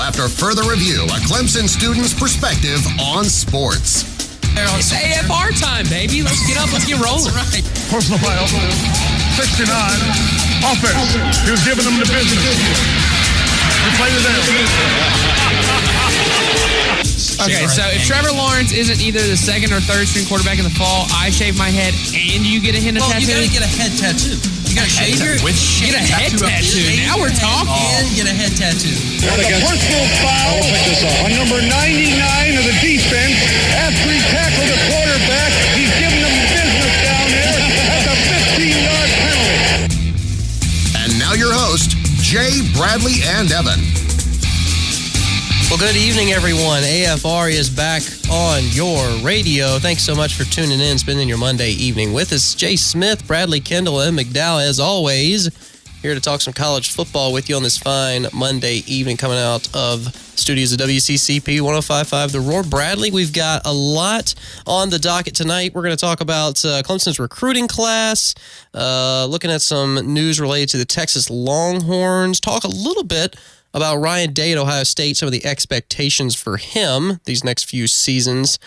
after further review, a Clemson student's perspective on sports. It's AFR time, baby. Let's get up. Let's get rolling. That's right. Personal foul, 69. Offense. He was giving them the business. He played it down. Okay, so if Trevor Lawrence isn't either the second or third string quarterback in the fall, I shave my head and you get a tattoo? Well, you gotta get a head tattoo. You gotta shave your get a head tattoo. Now we're talking. And get a head tattoo. And a personal foul on number 99 of the defense. After he tackled the quarterback, he's giving them business down there. That's a 15-yard penalty. And now your host, Jay, Bradley, and Evan. Well, good evening, everyone. AFR is back on your radio. Thanks so much for tuning in, spending your Monday evening with us. Jay Smith, Bradley Kendall, and McDowell, as always, here to talk some college football with you on this fine Monday evening coming out of studios of WCCP 105.5 The Roar. Bradley, we've got a lot on the docket tonight. We're going to talk about Clemson's recruiting class, looking at some news related to the Texas Longhorns, talk a little bit about Ryan Day at Ohio State, some of the expectations for him these next few seasons.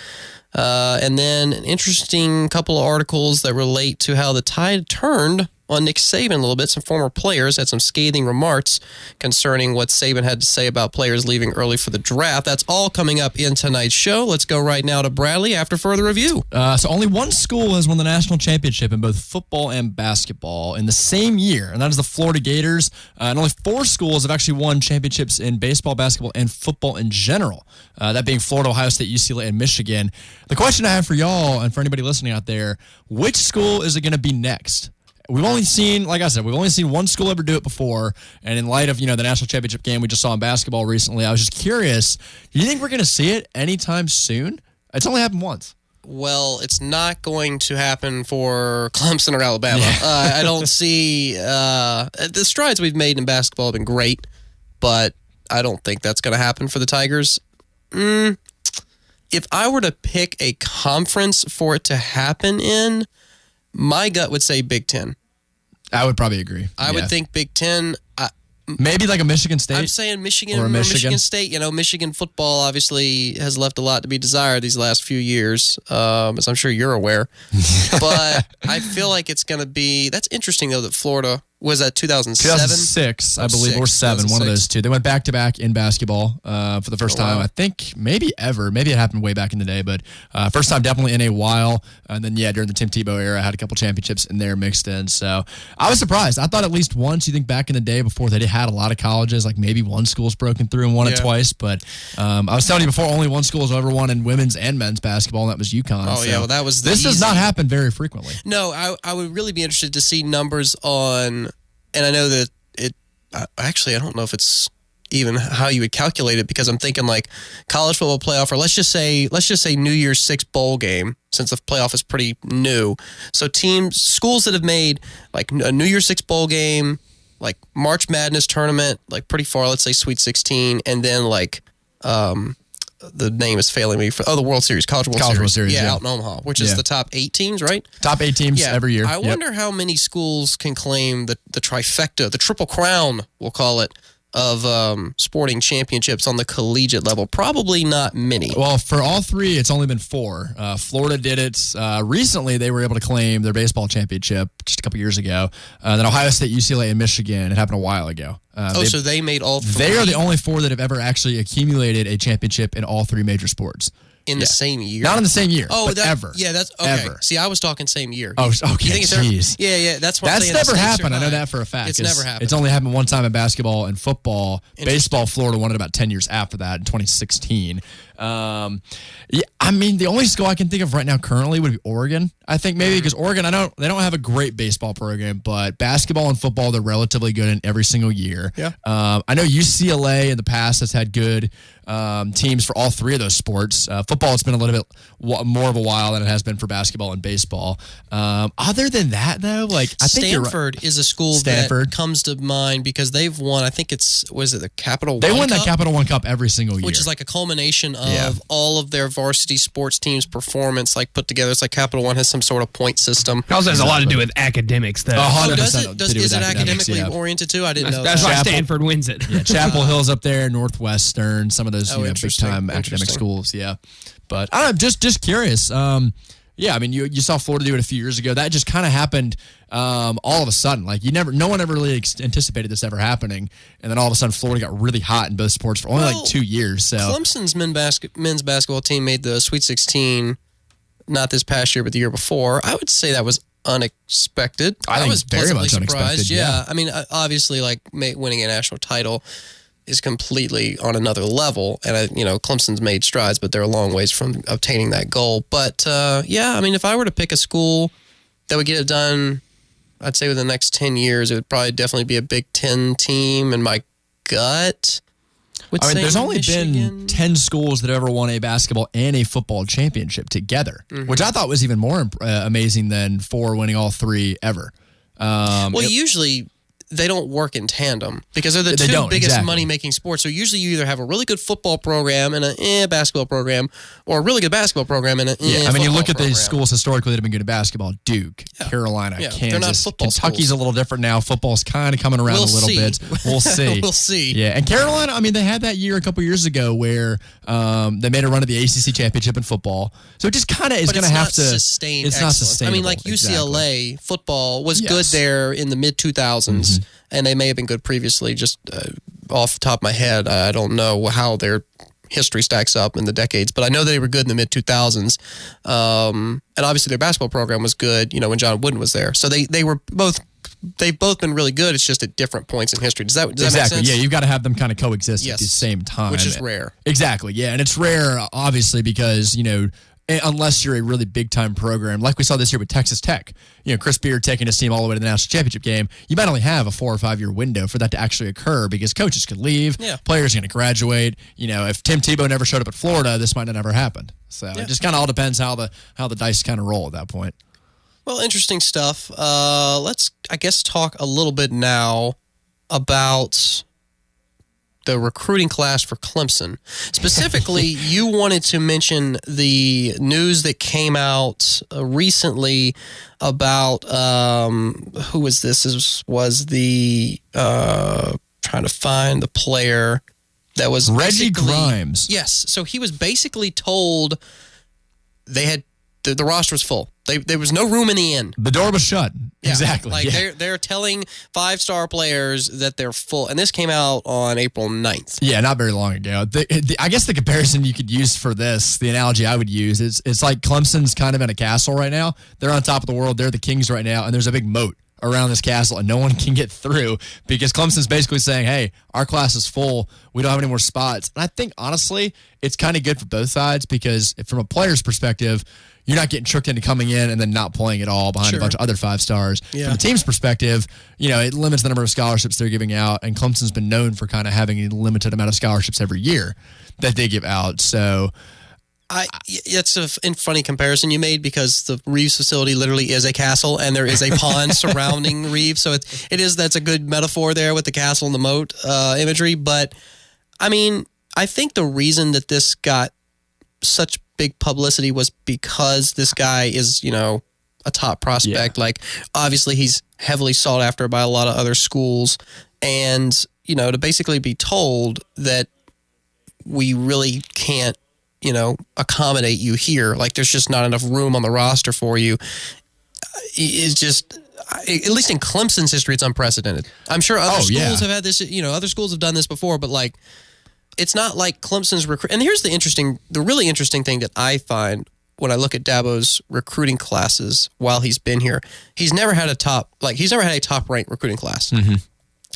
And then an interesting couple of articles that relate to how the tide turned on Nick Saban a little bit. Some former players had some scathing remarks concerning what Saban had to say about players leaving early for the draft. That's all coming up in tonight's show. Let's go right now to Bradley after further review. So only one school has won the national championship in both football and basketball in the same year, and that is the Florida Gators. And only 4 schools have actually won championships in baseball, basketball, and football in general, that being Florida, Ohio State, UCLA, and Michigan. The question I have for y'all and for anybody listening out there, which school is it going to be next? We've only seen, like I said, one school ever do it before. And in light of, the national championship game we just saw in basketball recently, I was just curious, do you think we're going to see it anytime soon? It's only happened once. Well, it's not going to happen for Clemson or Alabama. Yeah. I don't see the strides we've made in basketball have been great, but I don't think that's going to happen for the Tigers. If I were to pick a conference for it to happen in, my gut would say Big Ten. I would probably agree. I would think Big Ten. Maybe like a Michigan State? I'm saying Michigan or Michigan State. Michigan football obviously has left a lot to be desired these last few years, as I'm sure you're aware. But I feel like it's going to be... That's interesting, though, that Florida... Was that 2007? 2006, I believe, or 7, one of those two. They went back-to-back in basketball for the first time, I think, maybe ever. Maybe it happened way back in the day, but first time definitely in a while. And then, during the Tim Tebow era, I had a couple championships in there mixed in. So I was surprised. I thought at least once, you think back in the day before they had a lot of colleges, like maybe one school's broken through and won it twice. But I was telling you before, only one school has ever won in women's and men's basketball, and that was UConn. Oh, yeah, well, that was This does not happen very frequently. No, I would really be interested to see numbers on... And I know that actually, I don't know if it's even how you would calculate it, because I'm thinking like college football playoff, or let's just say New Year's Six bowl game, since the playoff is pretty new. So schools that have made like a New Year's Six bowl game, like March Madness tournament, like pretty far, let's say Sweet 16, and then like, the name is failing me. The World Series, College World Series. Yeah, out in Omaha, which is the top 8 teams, right? Top 8 teams every year. I wonder how many schools can claim the trifecta, the triple crown, we'll call it, of sporting championships on the collegiate level. Probably not many. Well, for all 3, it's only been 4. Florida did it. Recently, they were able to claim their baseball championship just a couple years ago. Then Ohio State, UCLA, and Michigan. It happened a while ago. So they made all 3? They are the only 4 that have ever actually accumulated a championship in all 3 major sports. In the same year? Not in the same year, but ever. Yeah, that's okay. Ever. See, I was talking same year. Oh, okay, jeez. Yeah, that's what I'm saying. That's never happened. I know that for a fact. It's never happened. It's only happened one time in basketball and football. Baseball, Florida won it about 10 years after that in 2016. The only school I can think of right now currently would be Oregon. I think maybe because Oregon, they don't have a great baseball program, but basketball and football, they're relatively good in every single year. Yeah. I know UCLA in the past has had good teams for all 3 of those sports. Football, it's been a little bit more of a while than it has been for basketball and baseball. Other than that, though, I think Stanford is a school that comes to mind because they've won. I think the Capital One They won Cup? that Capital One Cup every single year, which is like a culmination of of all of their varsity sports teams' performance, like put together. It's like Capital One has some sort of point system. It also has a lot to do with academics, though. Does it? Is it academically oriented too? I didn't know. That's why Stanford wins it. Yeah, Chapel Hill's up there, Northwestern, some of those big time academic schools. Yeah, but I'm just curious. Yeah, I mean, you saw Florida do it a few years ago. That just kind of happened all of a sudden. Like no one ever really anticipated this ever happening, and then all of a sudden, Florida got really hot in both sports for only like 2 years. So Clemson's men's basketball team made the Sweet 16, not this past year, but the year before. I would say that was unexpected. I was very much surprised. unexpected. Yeah, I mean, obviously, like winning a national title is completely on another level, and Clemson's made strides, but they're a long ways from obtaining that goal. But yeah, I mean, if I were to pick a school that would get it done, I'd say within the next 10 years, it would probably definitely be a Big Ten team. And my gut would say there's only Michigan. been 10 schools that ever won a basketball and a football championship together, which I thought was even more amazing than 4 winning all 3 ever. Usually they don't work in tandem because they're the two biggest money-making sports. So usually you either have a really good football program and a basketball program, or a really good basketball program and a I mean, you look at these schools historically that have been good at basketball: Duke, Carolina, Kansas. Kentucky's a little different now. Football's kind of coming around a little bit. We'll see. We'll see. Yeah, and Carolina, I mean, they had that year a couple years ago where they made a run at the ACC championship in football. So it just kind of is going to have to sustain. It's not sustainable. I mean, like UCLA football was good there in the mid 2000s. And they may have been good previously, just off the top of my head. I don't know how their history stacks up in the decades, but I know they were good in the mid-2000s. And obviously their basketball program was good, when John Wooden was there. So they've both been really good. It's just at different points in history. Does that make sense? Yeah, you've got to have them kind of coexist at the same time. Which is rare. Exactly, yeah. And it's rare, obviously, because, unless you're a really big-time program, like we saw this year with Texas Tech. Chris Beard taking his team all the way to the national championship game. You might only have a 4 or 5 year window for that to actually occur because coaches could leave, players are going to graduate. If Tim Tebow never showed up at Florida, this might not ever happen. So it just kind of all depends how the dice kind of roll at that point. Well, interesting stuff. Let's, I guess, talk a little bit now about the recruiting class for Clemson. Specifically, you wanted to mention the news that came out recently about who was this? This was the trying to find the player that was Reggie Grimes. Yes, so he was basically told they had the roster was full. There was no room in the inn. The door was shut. Yeah, exactly. Like they're telling 5-star players that they're full. And this came out on April 9th. Yeah, not very long ago. I guess the comparison you could use for this, the analogy I would use, is it's like Clemson's kind of in a castle right now. They're on top of the world. They're the kings right now. And there's a big moat around this castle, and no one can get through because Clemson's basically saying, hey, our class is full. We don't have any more spots. And I think, honestly, it's kind of good for both sides because from a player's perspective, you're not getting tricked into coming in and then not playing at all behind a bunch of other 5-stars. Yeah. From the team's perspective, it limits the number of scholarships they're giving out, and Clemson's been known for kind of having a limited amount of scholarships every year that they give out. So it's a funny comparison you made because the Reeves facility literally is a castle and there is a pond surrounding Reeves. So that's a good metaphor there with the castle and the moat imagery. But I mean, I think the reason that this got such big publicity was because this guy is, a top prospect. Yeah. Like, obviously he's heavily sought after by a lot of other schools. And, to basically be told that we really can't, accommodate you here. Like, there's just not enough room on the roster for you. Is just, at least in Clemson's history, it's unprecedented. I'm sure other schools have had this, other schools have done this before, but like, it's not like Clemson's recruit. And here's the really interesting thing that I find when I look at Dabo's recruiting classes while he's been here. He's never had a top ranked recruiting class. Mm-hmm.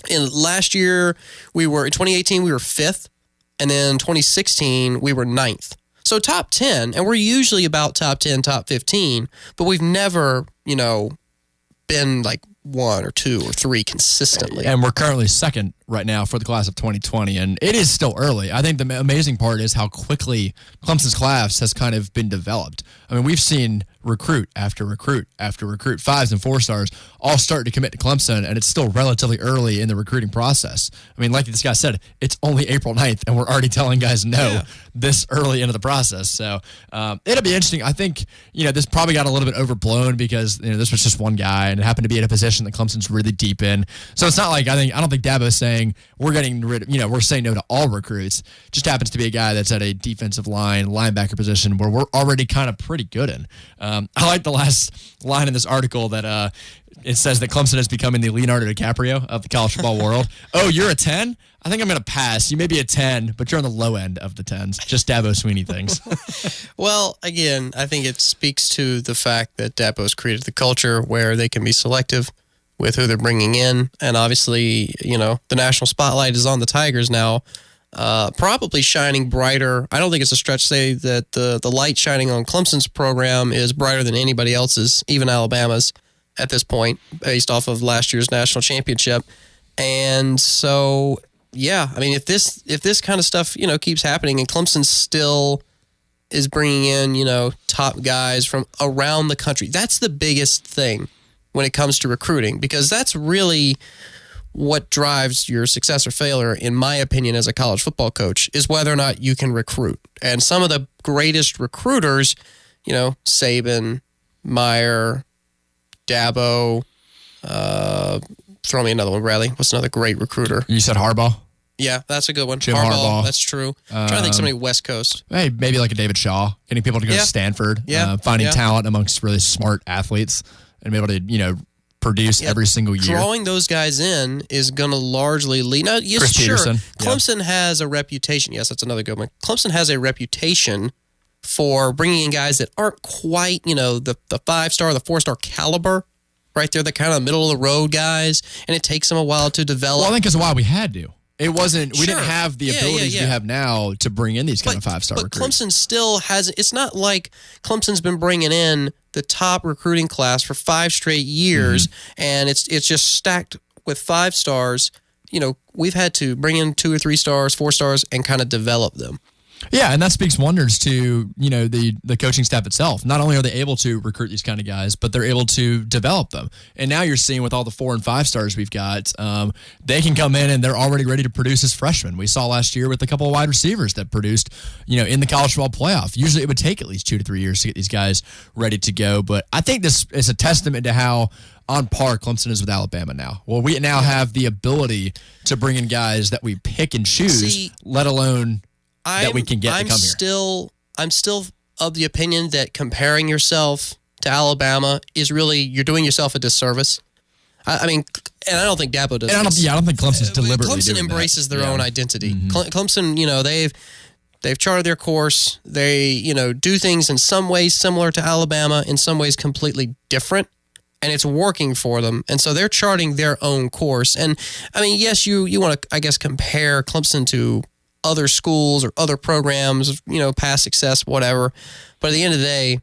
In last year, in 2018, we were 5th. And then 2016, we were 9th. So top 10, and we're usually about top 10, top 15, but we've never, been like one or two or three consistently. And we're currently second right now for the class of 2020, and it is still early. I think the amazing part is how quickly Clemson's class has kind of been developed. I mean, we've seen recruit after recruit after recruit, 5s and 4-stars, all start to commit to Clemson, and it's still relatively early in the recruiting process. I mean, like this guy said, it's only April 9th, and we're already telling guys no this early into the process. So it'll be interesting. I think, this probably got a little bit overblown because, this was just one guy, and it happened to be in a position that Clemson's really deep in. So it's not like, I don't think Dabo's saying we're getting rid of, we're saying no to all recruits. It just happens to be a guy that's at a defensive line, linebacker position where we're already kind of pretty good in. I like the last line in this article that it says that Clemson is becoming the Leonardo DiCaprio of the college football world. Oh, you're a 10? I think I'm going to pass. You may be a 10, but you're on the low end of the 10s. Just Dabo Sweeney things. Well, again, I think it speaks to the fact that Dabo's created the culture where they can be selective with who they're bringing in. And obviously, the national spotlight is on the Tigers now. Probably shining brighter. I don't think it's a stretch to say that the light shining on Clemson's program is brighter than anybody else's, even Alabama's at this point, based off of last year's national championship. And so, yeah, I mean, if this kind of stuff, keeps happening and Clemson still is bringing in, top guys from around the country, that's the biggest thing when it comes to recruiting, because that's really what drives your success or failure, in my opinion, as a college football coach, is whether or not you can recruit. And some of the greatest recruiters, Saban, Meyer, Dabo, throw me another one, Bradley. What's another great recruiter? You said Harbaugh? Yeah, that's a good one. Jim Harbaugh. That's true. I'm trying to think somebody West Coast. Hey, maybe like a David Shaw, getting people to go to Stanford, finding talent amongst really smart athletes and be able to, produce every single year. Drawing those guys in is going to largely lead. Now, yes, Chris Peterson. Clemson has a reputation. Yes, that's another good one. Clemson has a reputation for bringing in guys that aren't quite, the 5-star, the 4-star caliber, right there, the kind of middle of the road guys, and it takes them a while to develop. Well, I think it's a while we had to. It wasn't, we didn't have the abilities we have now to bring in these kind of 5-star recruits. But Clemson still has, it's not like Clemson's been bringing in the top recruiting class for 5 straight years, and it's just stacked with 5 stars. We've had to bring in 2 or 3 stars, 4 stars, and kind of develop them. Yeah, and that speaks wonders to, the coaching staff itself. Not only are they able to recruit these kind of guys, but they're able to develop them. And now you're seeing with all the 4 and 5 stars we've got, they can come in and they're already ready to produce as freshmen. We saw last year with a couple of wide receivers that produced, in the college football playoff. Usually it would take at least 2 to 3 years to get these guys ready to go. But I think this is a testament to how on par Clemson is with Alabama now. Well, we now have the ability to bring in guys that we pick and choose, let alone that we can get to come here. I'm still of the opinion that comparing yourself to Alabama is really, you're doing yourself a disservice. I mean, and I don't think Dabo does. And I don't think Clemson's deliberately Clemson doing embraces that. their own identity. Clemson, they've charted their course. They, do things in some ways similar to Alabama, in some ways completely different, and it's working for them. And so they're charting their own course. And I mean, yes, you want to, I guess, compare Clemson to other schools or other programs, past success, whatever. But at the end of the day,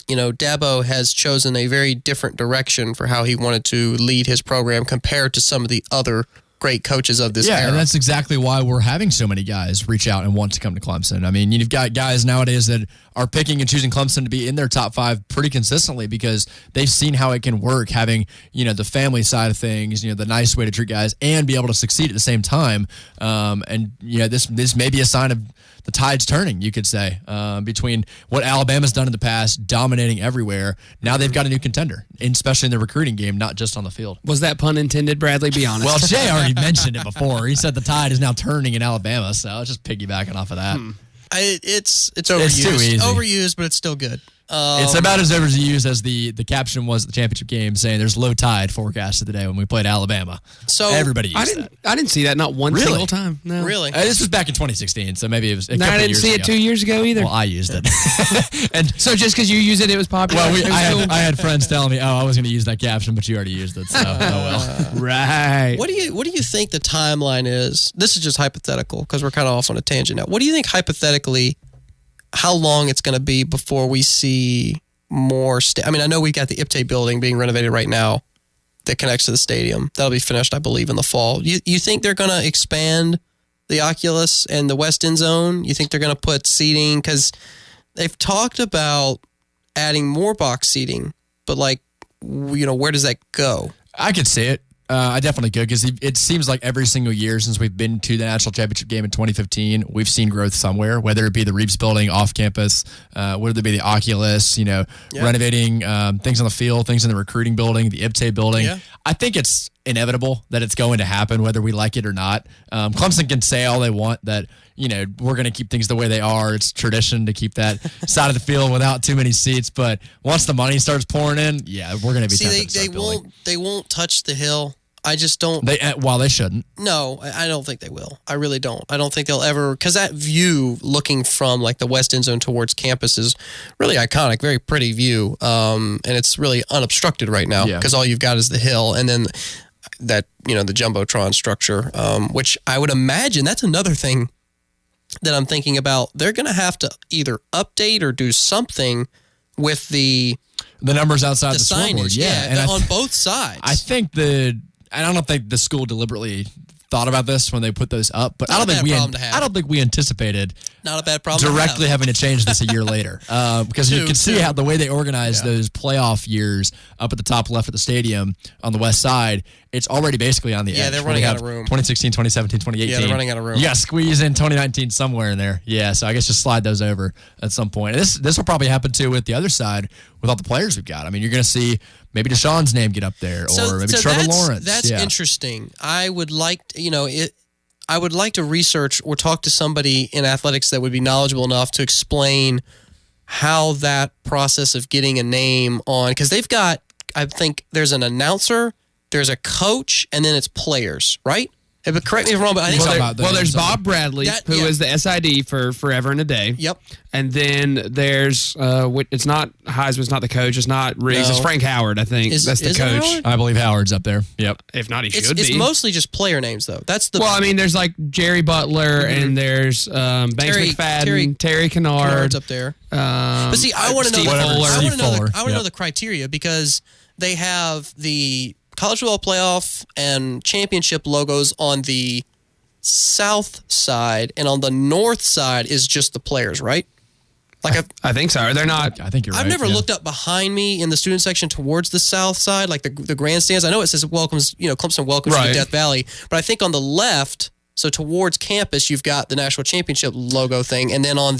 Dabo has chosen a very different direction for how he wanted to lead his program compared to some of the other great coaches of this era. Yeah, and that's exactly why we're having so many guys reach out and want to come to Clemson. I mean, you've got guys nowadays that are picking and choosing Clemson to be in their top 5 pretty consistently because they've seen how it can work, having, the family side of things, the nice way to treat guys and be able to succeed at the same time. This may be a sign of the tide's turning, you could say, between what Alabama's done in the past, dominating everywhere. Now they've got a new contender, especially in the recruiting game, not just on the field. Was that pun intended, Bradley? Be honest. Well, Jay already mentioned it before. He said the tide is now turning in Alabama, so I was just piggybacking off of that. It's overused. It's too easy. Overused, but it's still good. It's about as overused as the caption was at the championship game saying there's low tide forecasted today when we played Alabama. So everybody used that. I didn't see that not one single time. No. Really? This was back in 2016, so maybe it was a couple I didn't years see ago. it 2 years ago either. Well, I used it. And so just because you use it, it was popular? Well, I had friends telling me, I was going to use that caption, but you already used it, so oh well. Right. What do you think the timeline is? This is just hypothetical because we're kind of off on a tangent now. What do you think hypothetically, how long it's going to be before we see more I mean, I know we've got the IPTE building being renovated right now. that connects to the stadium. That'll be finished, I believe, in the fall. You think they're going to expand the Oculus and the West End Zone? You think they're going to put seating? Because they've talked about adding more box seating, but where does that go? I could see it. I definitely could, because it seems like every single year since we've been to the national championship game in 2015, we've seen growth somewhere, whether it be the Reeves building off campus, whether it be the Oculus, renovating things on the field, things in the recruiting building, the IPTE building. Yeah. I think it's inevitable that it's going to happen, whether we like it or not. Clemson can say all they want that, we're going to keep things the way they are. It's tradition to keep that side of the field without too many seats. But once the money starts pouring in, we're going to be tempted to start building. They won't touch the hill. I just don't. They shouldn't. No, I don't think they will. I really don't. I don't think they'll ever, because that view looking from the West End Zone towards campus is really iconic, very pretty view, and it's really unobstructed right now because all you've got is the hill, and then that the jumbotron structure, which I would imagine that's another thing that I'm thinking about. They're going to have to either update or do something with the numbers outside the signage, scoreboard. And on both sides. I don't think the school deliberately thought about this when they put those up, but I don't think we anticipated not a bad problem directly having to change this a year later, because you can see how the way they organized those playoff years up at the top left of the stadium on the west side, it's already basically on the edge. Yeah, they're running out of room. 2016, 2017, 2018. Yeah, they're running out of room. You got to squeeze in 2019 somewhere in there. Yeah, so I guess just slide those over at some point. And this will probably happen too with the other side with all the players we've got. I mean, you're going to see maybe Deshaun's name get up there, or maybe Trevor Lawrence. That's interesting. I would like I would like to research or talk to somebody in athletics that would be knowledgeable enough to explain how that process of getting a name on, because they've got, I think there's an announcer, there's a coach, and then it's players, right? But correct me if I'm wrong, but I think there's Bob Bradley, who is the SID for Forever and a Day. Yep. And then there's it's not Heisman's not the coach, it's not Riggs, it's Frank Howard, I think. That's the coach. I believe Howard's up there. Yep. If not, he should be. It's mostly just player names though. That's the there's Jerry Butler and there's Banks McFadden, Terry Kennard's up there. But see, I want to know the criteria, because they have the College Football Playoff and Championship logos on the south side, and on the north side is just the players, right? I think so. They're not. I think you're right. I've never looked up behind me in the student section towards the south side, like the grandstands. I know it says Clemson welcomes you to Death Valley, but I think on the left, so towards campus, you've got the national championship logo thing, and then on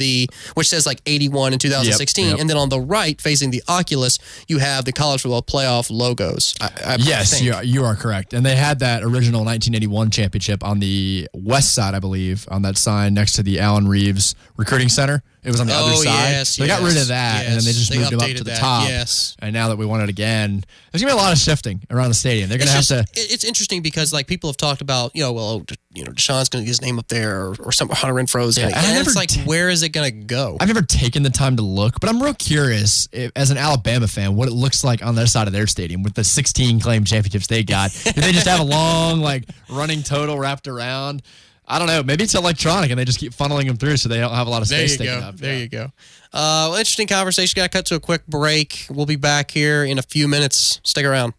which says 81 in 2016, yep. And then on the right, facing the Oculus, you have the College Football Playoff logos. Yes, you are correct. And they had that original 1981 championship on the west side, I believe, on that sign next to the Allen Reeves Recruiting Center. It was on the other side. Yes, they got rid of that, and then they just moved it up to the top. Yes. And now that we want it again, there's going to be a lot of shifting around the stadium. They're going to have to... It's interesting because people have talked about, Deshaun's going to get his name up there, or some Hunter Renfro's going to... And it's where is it going to go? I've never taken the time to look, but I'm real curious, as an Alabama fan, what it looks like on their side of their stadium with the 16 claimed championships they got. Do they just have a long, running total wrapped around? I don't know. Maybe it's electronic and they just keep funneling them through so they don't have a lot of space taken up. There you go. Interesting conversation. Got to cut to a quick break. We'll be back here in a few minutes. Stick around.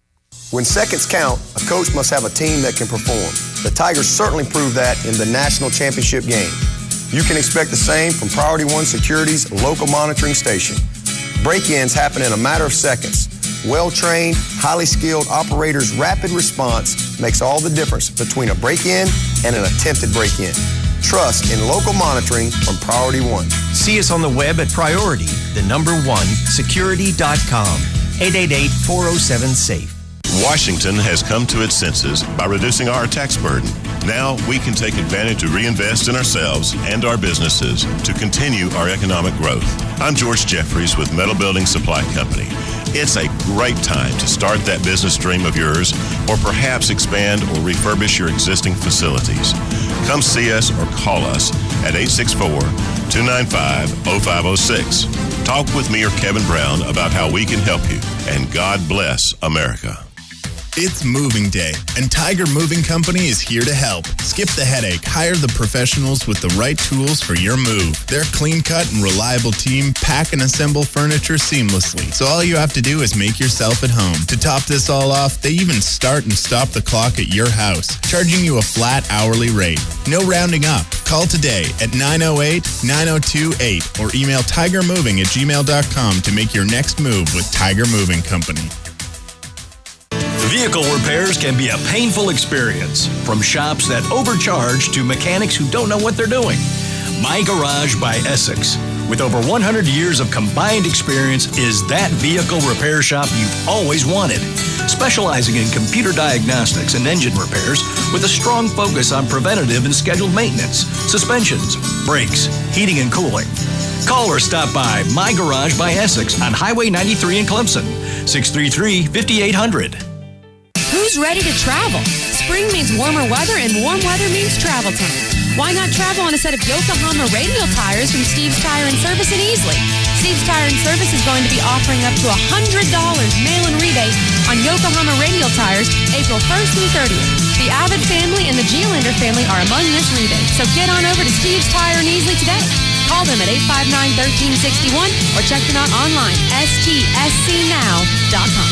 When seconds count, a coach must have a team that can perform. The Tigers certainly proved that in the national championship game. You can expect the same from Priority One Security's local monitoring station. Break-ins happen in a matter of seconds. Well-trained, highly skilled operators' rapid response makes all the difference between a break-in and an attempted break-in. Trust in local monitoring from Priority One. See us on the web at Priority, security.com, 888-407-SAFE. Washington has come to its senses by reducing our tax burden. Now we can take advantage to reinvest in ourselves and our businesses to continue our economic growth. I'm George Jeffries with Metal Building Supply Company. It's a great time to start that business dream of yours, or perhaps expand or refurbish your existing facilities. Come see us or call us at 864-295-0506. Talk with me or Kevin Brown about how we can help you, and God bless America. It's moving day, and Tiger Moving Company is here to help. Skip the headache. Hire the professionals with the right tools for your move. Their clean-cut and reliable team pack and assemble furniture seamlessly, so all you have to do is make yourself at home. To top this all off, they even start and stop the clock at your house, charging you a flat hourly rate. No rounding up. Call today at 908-9028 or email tigermoving@gmail.com to make your next move with Tiger Moving Company. Vehicle repairs can be a painful experience, from shops that overcharge to mechanics who don't know what they're doing. My Garage by Essex, with over 100 years of combined experience, is that vehicle repair shop you've always wanted. Specializing in computer diagnostics and engine repairs with a strong focus on preventative and scheduled maintenance, suspensions, brakes, heating and cooling. Call or stop by My Garage by Essex on Highway 93 in Clemson, 633-5800. Who's ready to travel? Spring means warmer weather, and warm weather means travel time. Why not travel on a set of Yokohama radial tires from Steve's Tire and Service in Easley? Steve's Tire and Service is going to be offering up to $100 mail-in rebate on Yokohama radial tires April 1st through 30th. The Avid family and the Geolander family are among this rebate, so get on over to Steve's Tire in Easley today. Call them at 859-1361 or check them out online, stscnow.com.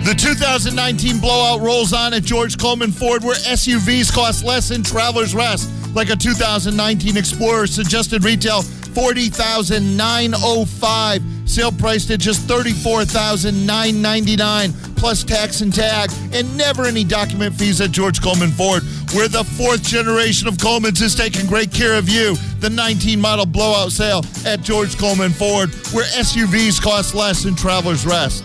The 2019 blowout rolls on at George Coleman Ford, where SUVs cost less than Travelers Rest, like a 2019 Explorer, suggested retail $40,905, sale priced at just $34,999 plus tax and tag, and never any document fees at George Coleman Ford. We're the fourth generation of Coleman's is taking great care of you. The 19 model blowout sale at George Coleman Ford, where SUVs cost less than Travelers Rest.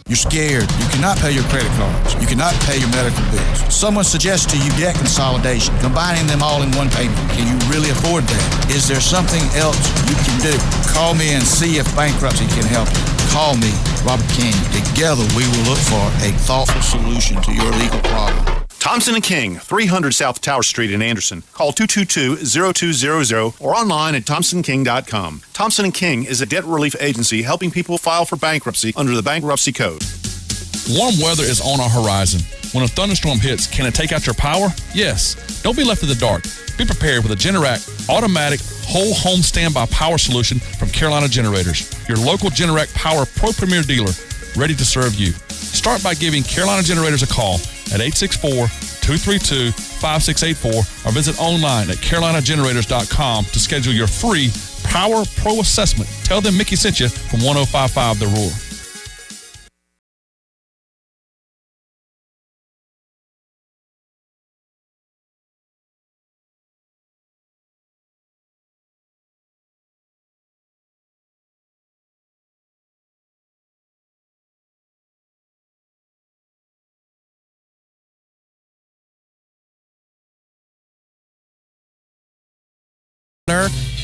You're scared. You cannot pay your credit cards. You cannot pay your medical bills. Someone suggests to you debt consolidation, combining them all in one payment. Can you really afford that? Is there something else you can do? Call me and see if bankruptcy can help you. Call me, Robert King. Together we will look for a thoughtful solution to your legal problem. Thompson & King, 300 South Tower Street in Anderson. Call 222-0200 or online at thompsonking.com. Thompson & King is a debt relief agency helping people file for bankruptcy under the Bankruptcy Code. Warm weather is on our horizon. When a thunderstorm hits, can it take out your power? Yes. Don't be left in the dark. Be prepared with a Generac automatic whole home standby power solution from Carolina Generators, your local Generac Power Pro Premier dealer, ready to serve you. Start by giving Carolina Generators a call at 864-232-5684 or visit online at carolinagenerators.com to schedule your free Power Pro assessment. Tell them Mickey sent you from 105.5 The Roar.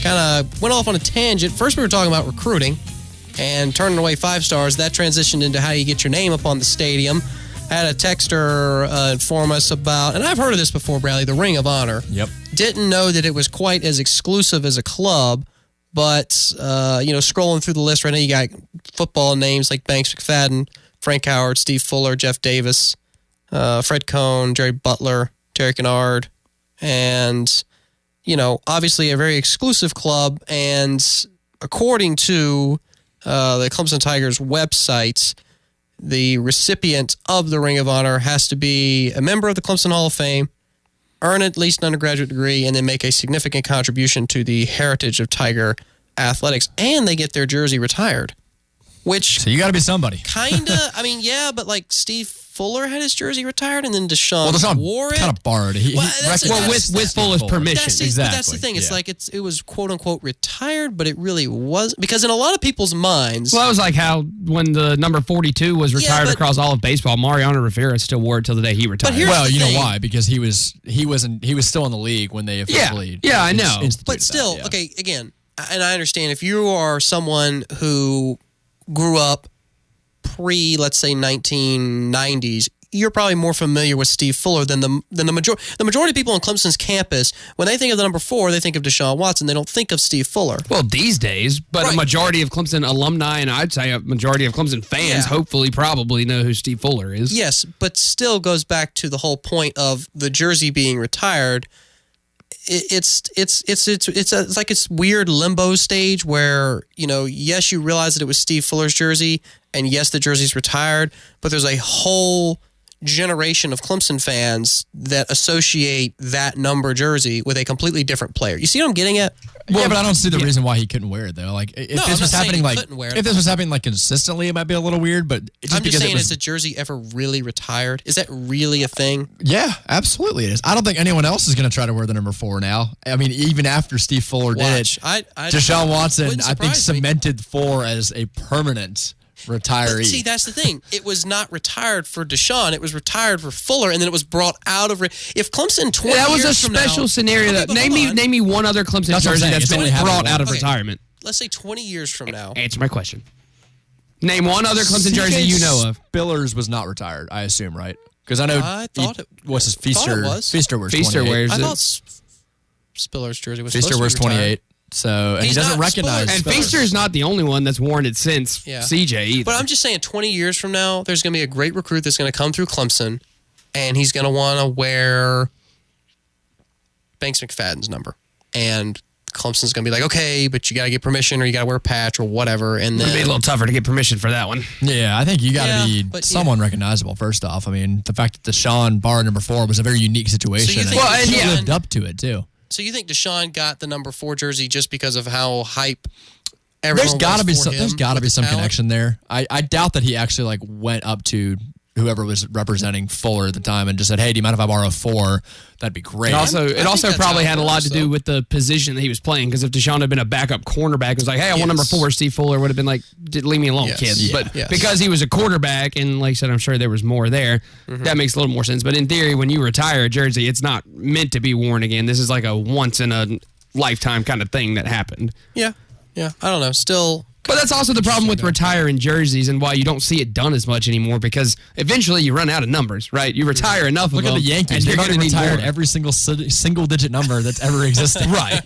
Kind of went off on a tangent. First, we were talking about recruiting and turning away 5 stars. That transitioned into how you get your name up on the stadium. I had a texter inform us about, and I've heard of this before, Bradley, the Ring of Honor. Yep. Didn't know that it was quite as exclusive as a club, but, scrolling through the list right now, you got football names like Banks McFadden, Frank Howard, Steve Fuller, Jeff Davis, Fred Cohn, Jerry Butler, Terry Kennard, and obviously a very exclusive club, and according to the Clemson Tigers website, the recipient of the Ring of Honor has to be a member of the Clemson Hall of Fame, earn at least an undergraduate degree, and then make a significant contribution to the heritage of Tiger athletics, and they get their jersey retired. Which, so you got to be somebody. Kind of, but like Steve Fuller had his jersey retired, and then Deshaun wore it. Kind of borrowed it. With Fuller's permission. Exactly. That's the thing. It's like it was quote unquote retired, but it really wasn't, because in a lot of people's minds. Well, that was like how when the number 42 was retired across all of baseball, Mariano Rivera still wore it till the day he retired. Well, you know why? Because he was still in the league when they officially. Yeah, I know. But still, okay. Again, and I understand if you are someone who grew up let's say 1990s, you're probably more familiar with Steve Fuller than the majority. The majority of people on Clemson's campus, when they think of the number 4, they think of Deshaun Watson. They don't think of Steve Fuller. Well, these days, but a majority of Clemson alumni, and I'd say a majority of Clemson fans, hopefully, probably know who Steve Fuller is. Yes, but still goes back to the whole point of the jersey being retired. It's like it's weird limbo stage where, yes, you realize that it was Steve Fuller's jersey, and yes, the jersey's retired, but there's a whole generation of Clemson fans that associate that number jersey with a completely different player. You see what I'm getting at? Well, but I don't see the reason why he couldn't wear it though. Like if this was happening like consistently, it might be a little weird. But I'm just saying, is the jersey ever really retired? Is that really a thing? Yeah, absolutely it is. I don't think anyone else is going to try to wear the number 4 now. I mean, even after Steve Fuller did it, Deshaun Watson, I think, cemented 4 as a permanent retiree. But see, that's the thing. It was not retired for Deshaun. It was retired for Fuller, and then it was brought out of. If Clemson 20 years that was a special scenario. Name me one other Clemson jersey that's been brought out of retirement. Let's say 20 years from now. Answer my question. Name one other Clemson jersey you know of. Spillers was not retired, I assume, right? Because I know. I thought it was. Feaster wears 28. I thought Spiller's jersey was. Feaster wears 28. So, and he doesn't recognize. And Feaster is not the only one that's worn it since CJ either. But I'm just saying, 20 years from now, there's going to be a great recruit that's going to come through Clemson, and he's going to want to wear Banks McFadden's number. And Clemson's going to be like, okay, but you got to get permission, or you got to wear a patch, or whatever. And then it'll be a little tougher to get permission for that one. Yeah, I think you got to be somewhat recognizable, first off. I mean, the fact that Deshaun borrowed number 4 was a very unique situation. So he lived up to it, too. So you think Deshaun got the number 4 jersey just because of how hype everyone There's got to be some. There's got to be some talent? connection there. I doubt that he actually went up to whoever was representing Fuller at the time and just said, "Hey, do you mind if I borrow 4? That'd be great." It also probably had a lot to do with the position that he was playing. Because if Deshaun had been a backup cornerback, it was like, "Hey, I want number 4." Steve Fuller would have been like, "Leave me alone, kid." But because he was a quarterback, and like I said, I'm sure there was more there. That makes a little more sense. But in theory, when you retire a jersey, it's not meant to be worn again. This is like a once in a lifetime kind of thing that happened. Yeah. I don't know. Still. But that's also the problem with retiring jerseys and why you don't see it done as much anymore, because eventually you run out of numbers, right? You retire enough of them. Look at the Yankees. They've already retired every single-digit number that's ever existed. Right.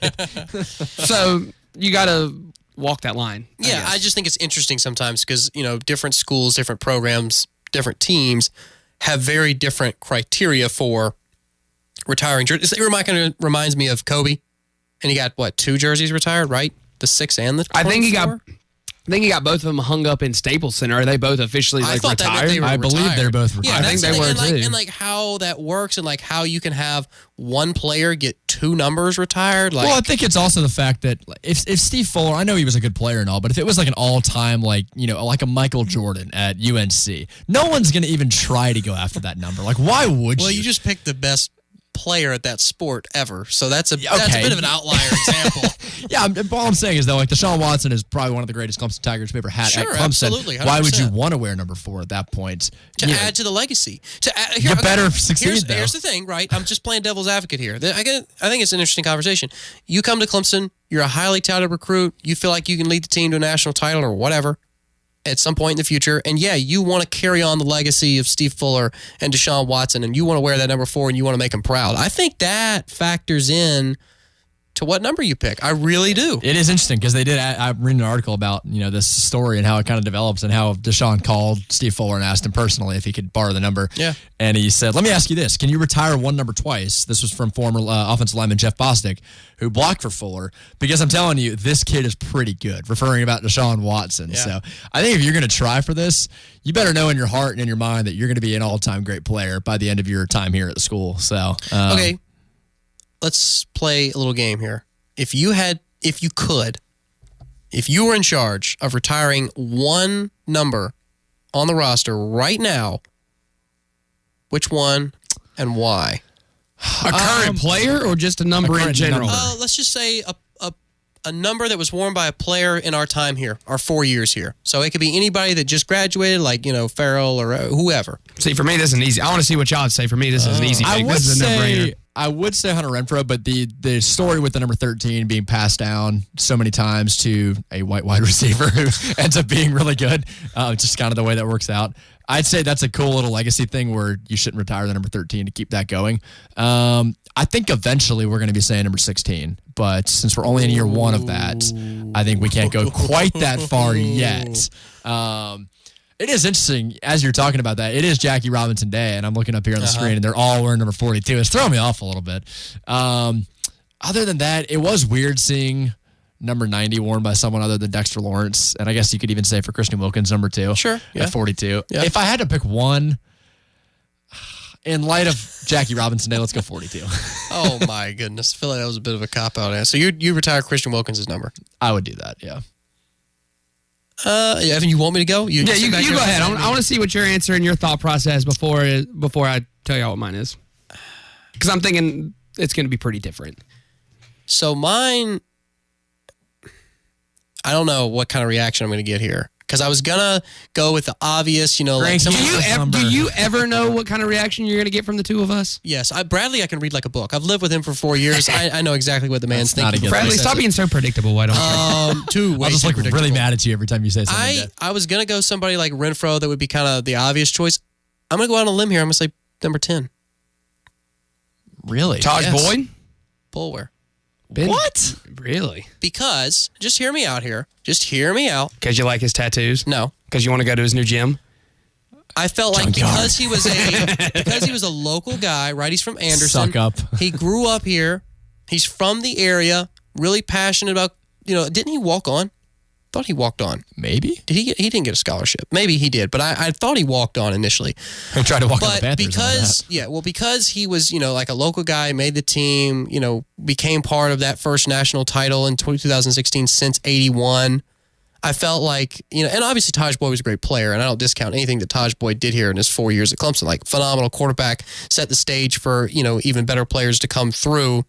So you got to walk that line. Yeah, I just think it's interesting sometimes because, different schools, different programs, different teams have very different criteria for retiring jerseys. It kind of reminds me of Kobe, and he got, 2 jerseys retired, right? The 6 and the 24? I think he got both of them hung up in Staples Center. Are they both officially retired? I believe they're both retired. I think they were too. And how that works, and how you can have one player get 2 numbers retired. Well, I think it's also the fact that if Steve Fuller, I know he was a good player and all, but if it was like an all-time like a Michael Jordan at UNC, no one's going to even try to go after that number. Like, why would you? Well, you just picked the best player at that sport ever, so that's a bit of an outlier example. Yeah, all I'm saying is though, Deshaun Watson is probably one of the greatest Clemson Tigers we've ever had at Clemson. Absolutely, 100%. Why would you want to wear number 4 at that point? To add to the legacy. You better succeed. Here's the thing, right? I'm just playing devil's advocate here. I think it's an interesting conversation. You come to Clemson, you're a highly touted recruit, you feel like you can lead the team to a national title or whatever at some point in the future, and you want to carry on the legacy of Steve Fuller and Deshaun Watson, and you want to wear that number 4 and you want to make them proud. I think that factors in to what number you pick. I really do. It is interesting because I'm reading an article about this story and how it kind of develops, and how Deshaun called Steve Fuller and asked him personally if he could borrow the number. Yeah. And he said, "Let me ask you this: can you retire one number twice?" This was from former offensive lineman Jeff Bostic, who blocked for Fuller, because I'm telling you, this kid is pretty good, referring about Deshaun Watson. Yeah. So I think if you're going to try for this, you better know in your heart and in your mind that you're going to be an all-time great player by the end of your time here at the school. So okay, let's play a little game here. If you were in charge of retiring one number on the roster right now, which one and why? A current player or just a number in general? Let's just say a number that was worn by a player in our time here, our 4 years here. So it could be anybody that just graduated, like, Farrell or whoever. See, for me, this is an easy. I want to see what y'all would say. For me, this is an easy pick. This is a no-brainer. I would say Hunter Renfrow, but the story with the number 13 being passed down so many times to a white wide receiver who ends up being really good, just kind of the way that works out. I'd say that's a cool little legacy thing where you shouldn't retire the number 13 to keep that going. I think eventually we're going to be saying number 16, but since we're only in year one of that, I think we can't go quite that far yet. It is interesting, as you're talking about that, it is Jackie Robinson Day, and I'm looking up here on the screen, and they're all wearing number 42. It's throwing me off a little bit. Other than that, it was weird seeing number 90 worn by someone other than Dexter Lawrence, and I guess you could even say for Christian Wilkins, number 2. Sure. Yeah. At 42. Yeah. If I had to pick one, in light of Jackie Robinson Day, let's go 42. Oh, my goodness. I feel like that was a bit of a cop-out answer. So you retire Christian Wilkins' number? I would do that, yeah. Evan, you want me to go? You go ahead. I want to see what your answer and your thought process before I tell you what mine is. Because I'm thinking it's going to be pretty different. So mine, I don't know what kind of reaction I'm going to get here. Because I was going to go with the obvious, do you ever know what kind of reaction you're going to get from the two of us? Yes. Bradley, I can read like a book. I've lived with him for 4 years. I know exactly what the man's thinking. Bradley, stop being so predictable. Why don't you? I'll just look really mad at you every time you say something like that. I was going to go somebody like Renfrow that would be kind of the obvious choice. I'm going to go out on a limb here. I'm going to say number 10. Really? Taj Boyd? Boulware. What? Really? Because, just hear me out here. Just hear me out. Because you like his tattoos? No. Because you want to go to his new gym? I felt like because he was a local guy, right? He's from Anderson. Suck up. He grew up here. He's from the area. Really passionate about, didn't he walk on? Thought he walked on. Maybe. Did he didn't get a scholarship. Maybe he did, but I thought he walked on initially. He tried to walk on the Panthers. But because he was, like a local guy, made the team, became part of that first national title in 2016 since 81. I felt like, and obviously Taj Boyd was a great player, and I don't discount anything that Taj Boyd did here in his 4 years at Clemson. Like, phenomenal quarterback, set the stage for, even better players to come through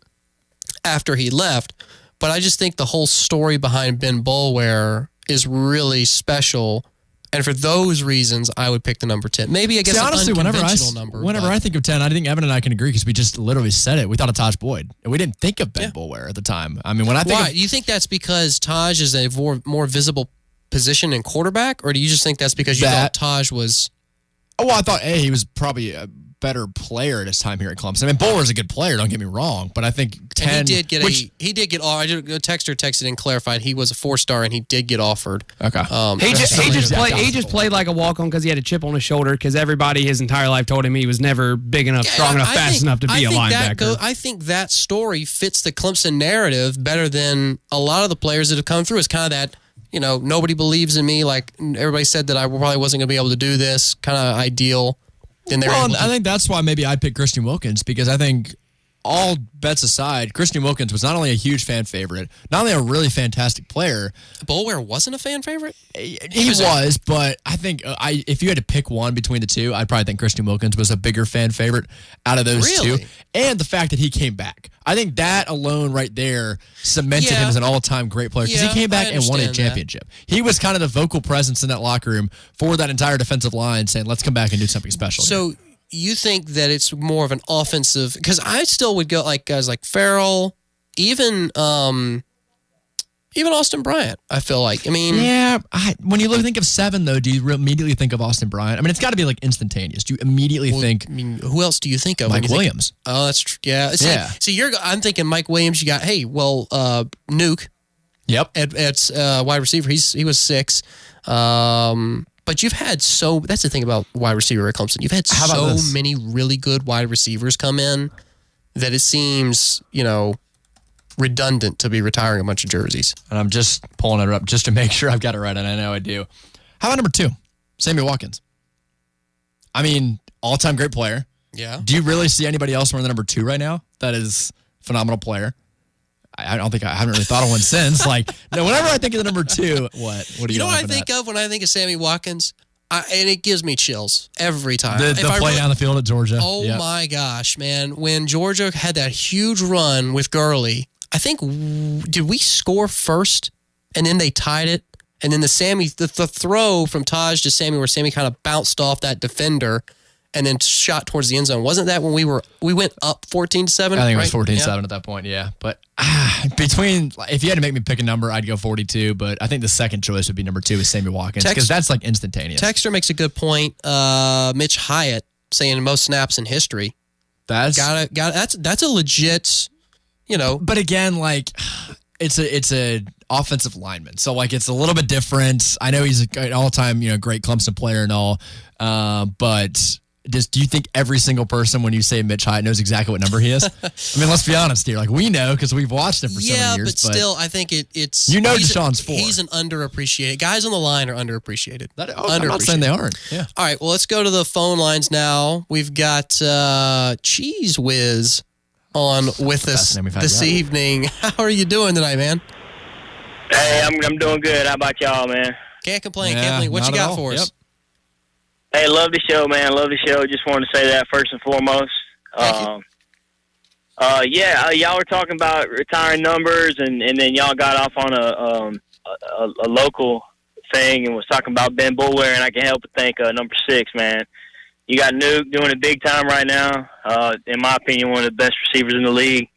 after he left. But I just think the whole story behind Ben Boulware is really special. And for those reasons, I would pick the number 10. Maybe, I guess, honestly, whenever I think of 10, I think Evan and I can agree because we just literally said it. We thought of Taj Boyd. And we didn't think of Ben Boulware at the time. I mean, when I think Why? Do you think that's because Taj is a more visible position in quarterback? Or do you just think that's because you thought Taj was... Oh, well, I thought, he was probably a better player at his time here at Clemson. I mean, Boulware's a good player, don't get me wrong, but I think 10... And he did get a texter texted and clarified he was a 4-star and he did get offered. Okay. He just played like a walk-on because he had a chip on his shoulder because everybody his entire life told him he was never big enough, strong enough, fast enough to be a linebacker. I think that story fits the Clemson narrative better than a lot of the players that have come through. It's kind of that, nobody believes in me. Like, everybody said that I probably wasn't going to be able to do this, kind of ideal. I think that's why maybe I'd pick Christian Wilkins, because I think, all bets aside, Christian Wilkins was not only a huge fan favorite, not only a really fantastic player. Boulware wasn't a fan favorite? He was, but I think if you had to pick one between the two, I'd probably think Christian Wilkins was a bigger fan favorite out of those two. And the fact that he came back. I think that alone right there cemented him as an all-time great player because he came back and won a championship. He was kind of the vocal presence in that locker room for that entire defensive line saying, let's come back and do something special. So you think that it's more of an offensive, because I still would go like guys like Farrell, even Austin Bryant, I feel like. I mean... Yeah, when you think of 7, though, do you immediately think of Austin Bryant? I mean, it's got to be like instantaneous. Do you immediately think... I mean, who else do you think of? Mike Williams. Oh, that's true. Yeah. See, I'm thinking Mike Williams. You got, Nuke. Yep. At wide receiver. He was 6. But you've had that's the thing about wide receiver at Clemson. You've had so many really good wide receivers come in that it seems, redundant to be retiring a bunch of jerseys. And I'm just pulling it up just to make sure I've got it right, and I know I do. How about number 2? Sammy Watkins. I mean, all-time great player. Yeah. Do you really see anybody else wearing the number 2 right now that is a phenomenal player? I don't think I haven't really thought of one since. Whenever I think of the number 2, what do you know what I think of when I think of Sammy Watkins? And it gives me chills every time. The play down the field at Georgia. Oh, my gosh, man. When Georgia had that huge run with Gurley, I think, did we score first? And then they tied it? And then the throw from Taj to Sammy where Sammy kind of bounced off that defender and then shot towards the end zone. Wasn't that when we went up 14-7? I think it was 14-7 at that point, yeah. But if you had to make me pick a number, I'd go 42, but I think the second choice would be number 2 with Sammy Watkins, because that's like instantaneous. Texter makes a good point. Mitch Hyatt saying most snaps in history. That's a legit, But again, like it's a offensive lineman, so like it's a little bit different. I know he's an all-time great Clemson player and all, but do you think every single person when you say Mitch Hyatt knows exactly what number he is? I mean, let's be honest here. Like, we know because we've watched him for so many years. But still, I think it's Deshaun's 4. He's an underappreciated. Guys on the line are underappreciated. I'm not saying they aren't. Yeah. All right, well, let's go to the phone lines now. We've got Cheese Whiz on with us this evening. How are you doing tonight, man? Hey, I'm doing good. How about y'all, man? Can't complain. What you got for us? Yep. Hey, love the show, man. Love the show. Just wanted to say that first and foremost. Y'all were talking about retiring numbers, and then y'all got off on a local thing and was talking about Ben Boulware, and I can't help but think number 6, man. You got Nuke doing it big time right now. In my opinion, one of the best receivers in the league,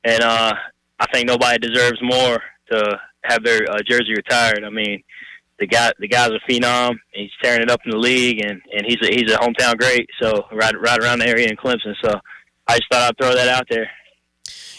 and I think nobody deserves more to have their jersey retired. I mean, the guy's a phenom. He's tearing it up in the league, and he's a hometown great. So right around the area in Clemson. So I just thought I'd throw that out there.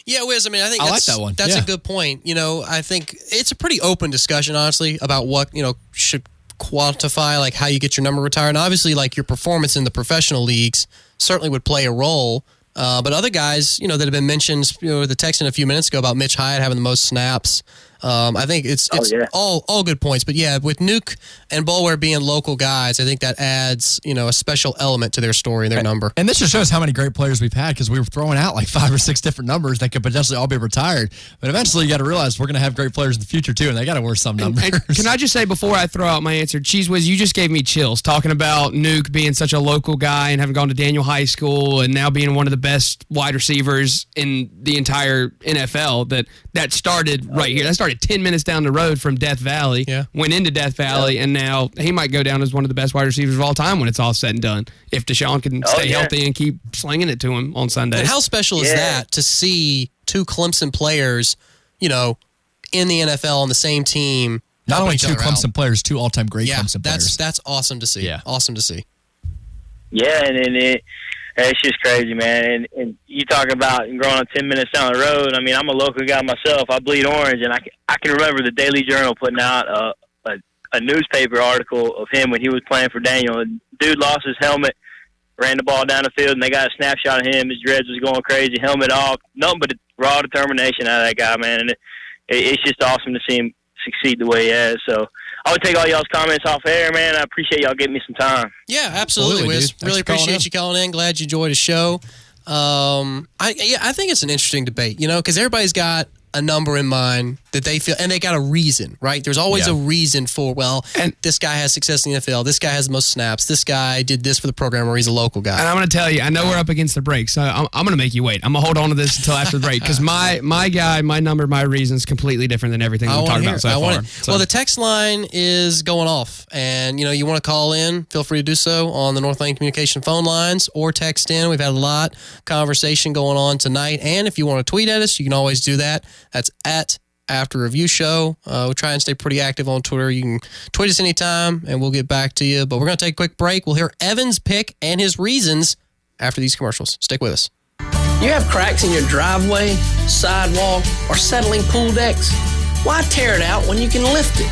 Yeah, Wiz. I mean, I think I like that one. That's a good point. I think it's a pretty open discussion, honestly, about what should quantify like how you get your number retired. And obviously, like your performance in the professional leagues certainly would play a role. But other guys, that have been mentioned, the text in a few minutes ago about Mitch Hyatt having the most snaps. I think it's all good points. But yeah, with Nuke and Boulware being local guys, I think that adds, a special element to their story and their number. And this just shows how many great players we've had, because we were throwing out like 5 or 6 different numbers that could potentially all be retired. But eventually you got to realize we're going to have great players in the future too, and they got to wear some numbers. And can I just say before I throw out my answer, Cheese Whiz, you just gave me chills talking about Nuke being such a local guy and having gone to Daniel High School and now being one of the best wide receivers in the entire NFL. That started right here. That started 10 minutes down the road from Death Valley, went into Death Valley, and now he might go down as one of the best wide receivers of all time when it's all said and done, if Deshaun can stay healthy and keep slinging it to him on Sundays. And how special is that to see 2 Clemson players, in the NFL on the same team? Not only 2 Clemson players, 2 all-time great Clemson players. That's awesome to see. Yeah. Awesome to see. Yeah, and it's just crazy, man. And you talk about growing up 10 minutes down the road. I mean, I'm a local guy myself. I bleed orange, and I can remember the Daily Journal putting out a newspaper article of him when he was playing for Daniel. The dude lost his helmet, ran the ball down the field, and they got a snapshot of him. His dreads was going crazy, helmet off. Nothing but raw determination out of that guy, man. And it's just awesome to see him succeed the way he has. So I would take all y'all's comments off air, man. I appreciate y'all giving me some time. Yeah, absolutely, Wiz. Really appreciate you calling in. Glad you enjoyed the show. I think it's an interesting debate, because everybody's got a number in mind that they feel, and they got a reason, right? There's always a reason for, and this guy has success in the NFL. This guy has the most snaps. This guy did this for the program, or he's a local guy. And I'm going to tell you, I know we're up against the break, so I'm going to make you wait. I'm going to hold on to this until after the break, because my guy, my number, my reason is completely different than everything we've talked about so far. Well, the text line is going off, and you want to call in, feel free to do so on the North Lane Communication phone lines or text in. We've had a lot of conversation going on tonight, and if you want to tweet at us, you can always do that. That's at After Review Show. We try and stay pretty active on Twitter. You can tweet us anytime, and we'll get back to you. But we're going to take a quick break. We'll hear Evan's pick and his reasons after these commercials. Stick with us. You have cracks in your driveway, sidewalk, or settling pool decks? Why tear it out when you can lift it?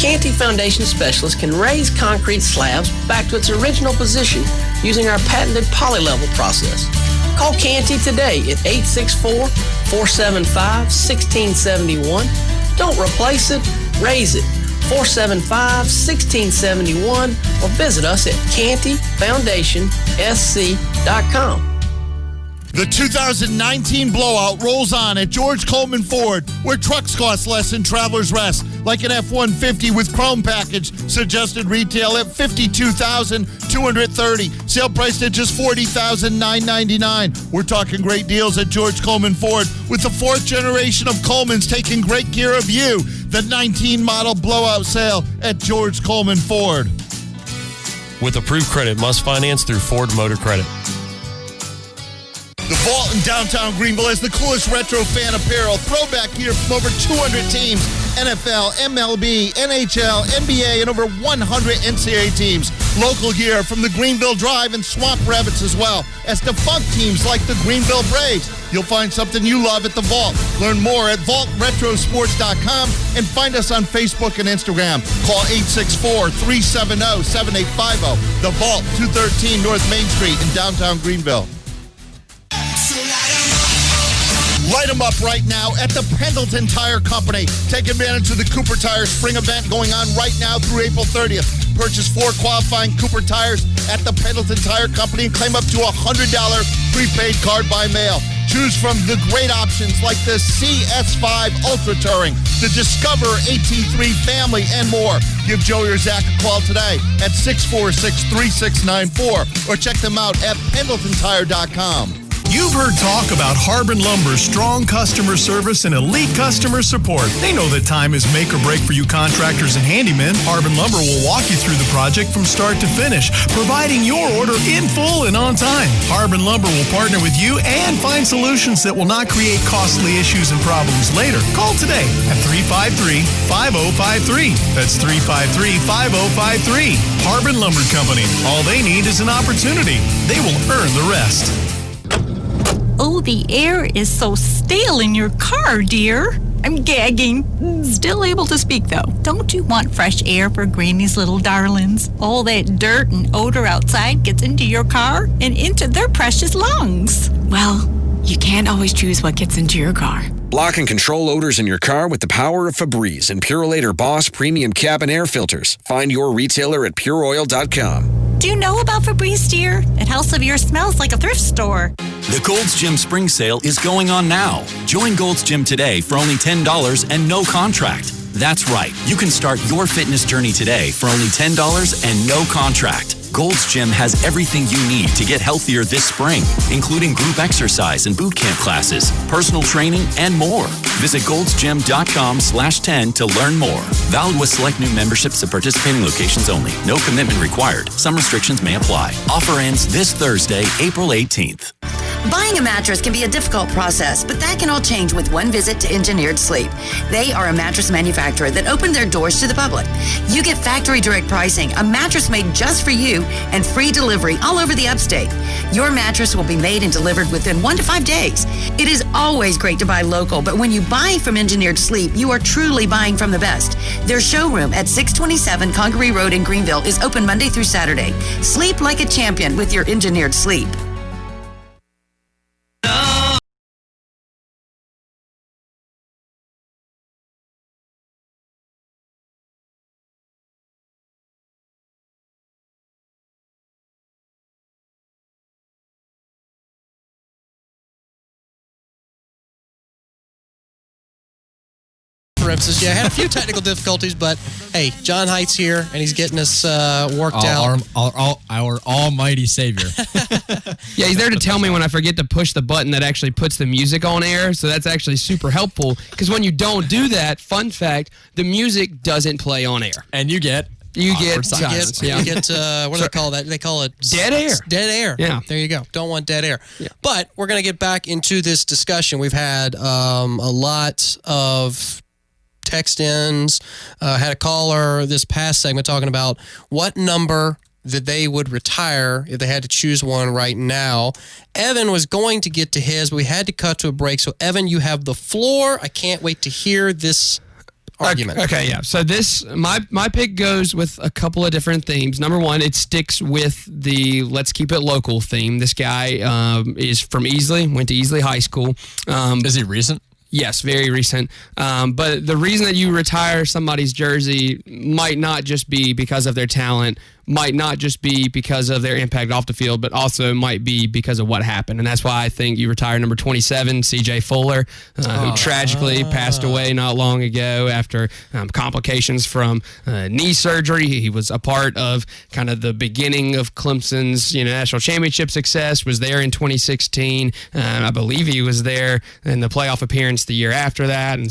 Canty Foundation Specialists can raise concrete slabs back to its original position using our patented polylevel process. Call Canty today at 864-475-1671. Don't replace it, raise it. 475-1671 or visit us at cantyfoundationsc.com. The 2019 blowout rolls on at George Coleman Ford, where trucks cost less than travelers rest, like an F-150 with Chrome package, suggested retail at $52,230, sale priced at just $40,999. We're talking great deals at George Coleman Ford, with the 4th generation of Colemans taking great care of you. The 19 model blowout sale at George Coleman Ford. With approved credit, must finance through Ford Motor Credit. The Vault in downtown Greenville has the coolest retro fan apparel, throwback gear from over 200 teams, NFL, MLB, NHL, NBA, and over 100 NCAA teams. Local gear from the Greenville Drive and Swamp Rabbits, as well as defunct teams like the Greenville Braves. You'll find something you love at the Vault. Learn more at vaultretrosports.com and find us on Facebook and Instagram. Call 864-370-7850. The Vault, 213 North Main Street in downtown Greenville. Light them up right now at the Pendleton Tire Company. Take advantage of the Cooper Tire Spring event going on right now through April 30th. Purchase 4 qualifying Cooper tires at the Pendleton Tire Company and claim up to a $100 prepaid card by mail. Choose from the great options like the CS5 Ultra Touring, the Discover AT3 Family, and more. Give Joey or Zach a call today at 646-3694 or check them out at pendletontire.com. You've heard talk about Harbin Lumber's strong customer service and elite customer support. They know that time is make or break for you contractors and handymen. Harbin Lumber will walk you through the project from start to finish, providing your order in full and on time. Harbin Lumber will partner with you and find solutions that will not create costly issues and problems later. Call today at 353-5053. That's 353-5053. Harbin Lumber Company. All they need is an opportunity. They will earn the rest. Oh, the air is so stale in your car, dear. I'm gagging. Still able to speak, though. Don't you want fresh air for Granny's little darlings? All that dirt and odor outside gets into your car and into their precious lungs. Well, you can't always choose what gets into your car. Block and control odors in your car with the power of Febreze and Purolator Boss Premium Cabin Air Filters. Find your retailer at pureoil.com. Do you know about Febreze, dear? It helps severe smells like a thrift store. The Gold's Gym Spring Sale is going on now. Join Gold's Gym today for only $10 and no contract. That's right. You can start your fitness journey today for only $10 and no contract. Gold's Gym has everything you need to get healthier this spring, including group exercise and boot camp classes, personal training, and more. Visit goldsgym.com/10 to learn more. Valid with select new memberships at participating locations only. No commitment required. Some restrictions may apply. Offer ends this Thursday, April 18th. Buying a mattress can be a difficult process, but that can all change with one visit to Engineered Sleep. They are a mattress manufacturer that opened their doors to the public. You get factory direct pricing, a mattress made just for you, and free delivery all over the upstate. Your mattress will be made and delivered within 1 to 5 days. It is always great to buy local, but when you buy from Engineered Sleep, you are truly buying from the best. Their showroom at 627 Congaree Road in Greenville is open Monday through Saturday. Sleep like a champion with your Engineered Sleep. Yeah, I had a few technical difficulties, but hey, John Height's here, and he's getting us worked out. Our almighty savior. Yeah, he's there to tell me when I forget to push the button that actually puts the music on air, so that's actually super helpful, because when you don't do that, fun fact, the music doesn't play on air. And you get silence. You get what do they call that? They call it dead air. Dead air. Yeah. There you go. Don't want dead air. Yeah. But we're going to get back into this discussion. We've had a lot of text-ins, had a caller this past segment talking about what number that they would retire if they had to choose one right now. Evan was going to get to his, but we had to cut to a break. So, Evan, you have the floor. I can't wait to hear this argument. Okay, yeah. So my pick goes with a couple of different themes. Number one, it sticks with the let's keep it local theme. This guy is from Easley, went to Easley High School. Is he recent? Yes, very recent. But the reason that you retire somebody's jersey might not just be because of their talent, might not just be because of their impact off the field, but also might be because of what happened. And that's why I think you retire number 27, C.J. Fuller, who tragically passed away not long ago after complications from knee surgery. He was a part of kind of the beginning of Clemson's national championship success, was there in 2016. I believe he was there in the playoff appearance the year after that. And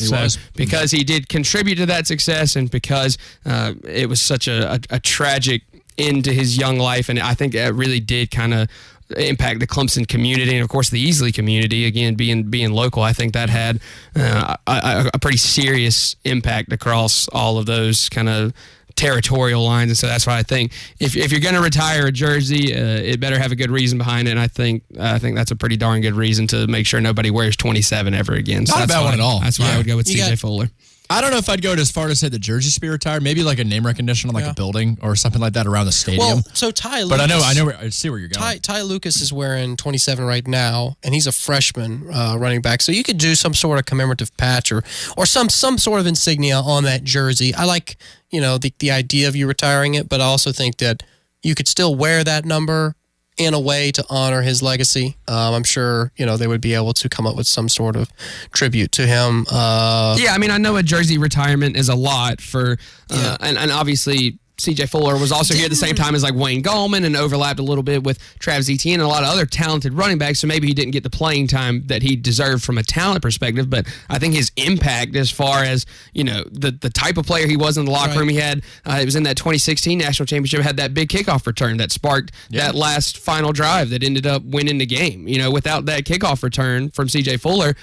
because he did contribute to that success and because it was such a tragic into his young life, and I think that really did kind of impact the Clemson community and of course the Easley community. Again, being local, I think that had a pretty serious impact across all of those kind of territorial lines, and so that's why I think if you're going to retire a jersey, it better have a good reason behind it. And I think that's a pretty darn good reason to make sure nobody wears 27 ever again. So Not a bad one at all. That's why I would go with C.J. Fuller. I don't know if I'd go as far to say the jersey should be retired. Maybe like a name recognition on like a building or something like that around the stadium. Well, so Ty Lucas. But I see where you're going. Ty Lucas is wearing 27 right now, and he's a freshman running back. So you could do some sort of commemorative patch or some sort of insignia on that jersey. I like the idea of you retiring it, but I also think that you could still wear that number in a way to honor his legacy. I'm sure, they would be able to come up with some sort of tribute to him. Yeah, I mean, I know a jersey retirement is a lot for, and obviously C.J. Fuller was also here at the same time as like Wayne Gallman and overlapped a little bit with Travis Etienne and a lot of other talented running backs. So maybe he didn't get the playing time that he deserved from a talent perspective. But I think his impact as far as, the type of player he was in the locker room, he had, it was in that 2016 national championship, had that big kickoff return that sparked that last final drive that ended up winning the game. Without that kickoff return from C.J. Fuller,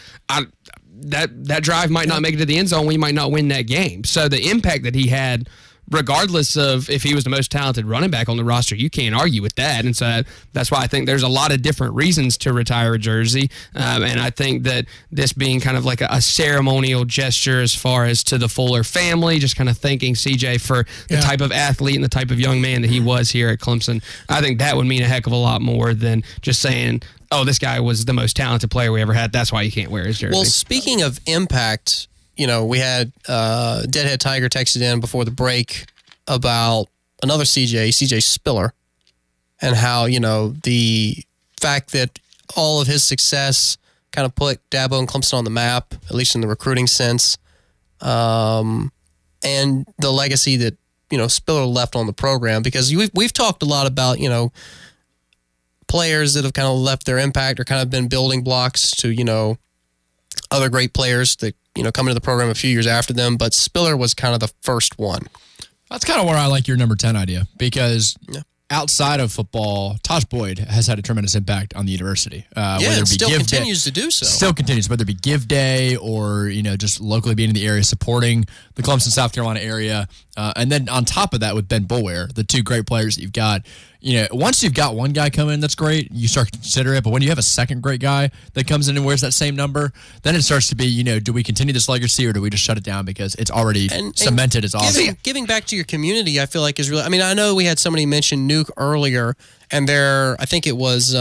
that drive might not make it to the end zone. We might not win that game. So the impact that he had, regardless of if he was the most talented running back on the roster, you can't argue with that. And so that's why I think there's a lot of different reasons to retire a jersey. And I think that this being kind of like a ceremonial gesture as far as to the Fuller family, just kind of thanking CJ for the type of athlete and the type of young man that he was here at Clemson, I think that would mean a heck of a lot more than just saying, oh, this guy was the most talented player we ever had, that's why you can't wear his jersey. Well, speaking of impact, we had Deadhead Tiger texted in before the break about another CJ Spiller, and how, the fact that all of his success kind of put Dabo and Clemson on the map, at least in the recruiting sense, and the legacy that, Spiller left on the program. Because we've talked a lot about, players that have kind of left their impact or kind of been building blocks to, other great players that, come into the program a few years after them, but Spiller was kind of the first one. That's kind of where I like your number 10 idea, because outside of football, Taj Boyd has had a tremendous impact on the university. Whether it be still continues to do so. Still continues, whether it be Give Day or, just locally being in the area, supporting the Clemson, South Carolina area. And then on top of that with Ben Boulware, the two great players that you've got. Once you've got one guy come in that's great, you start to consider it. But when you have a second great guy that comes in and wears that same number, then it starts to be, do we continue this legacy or do we just shut it down because it's already cemented as awesome? Giving back to your community, I feel like is really, I know we had somebody mention Nuke earlier, and I think it was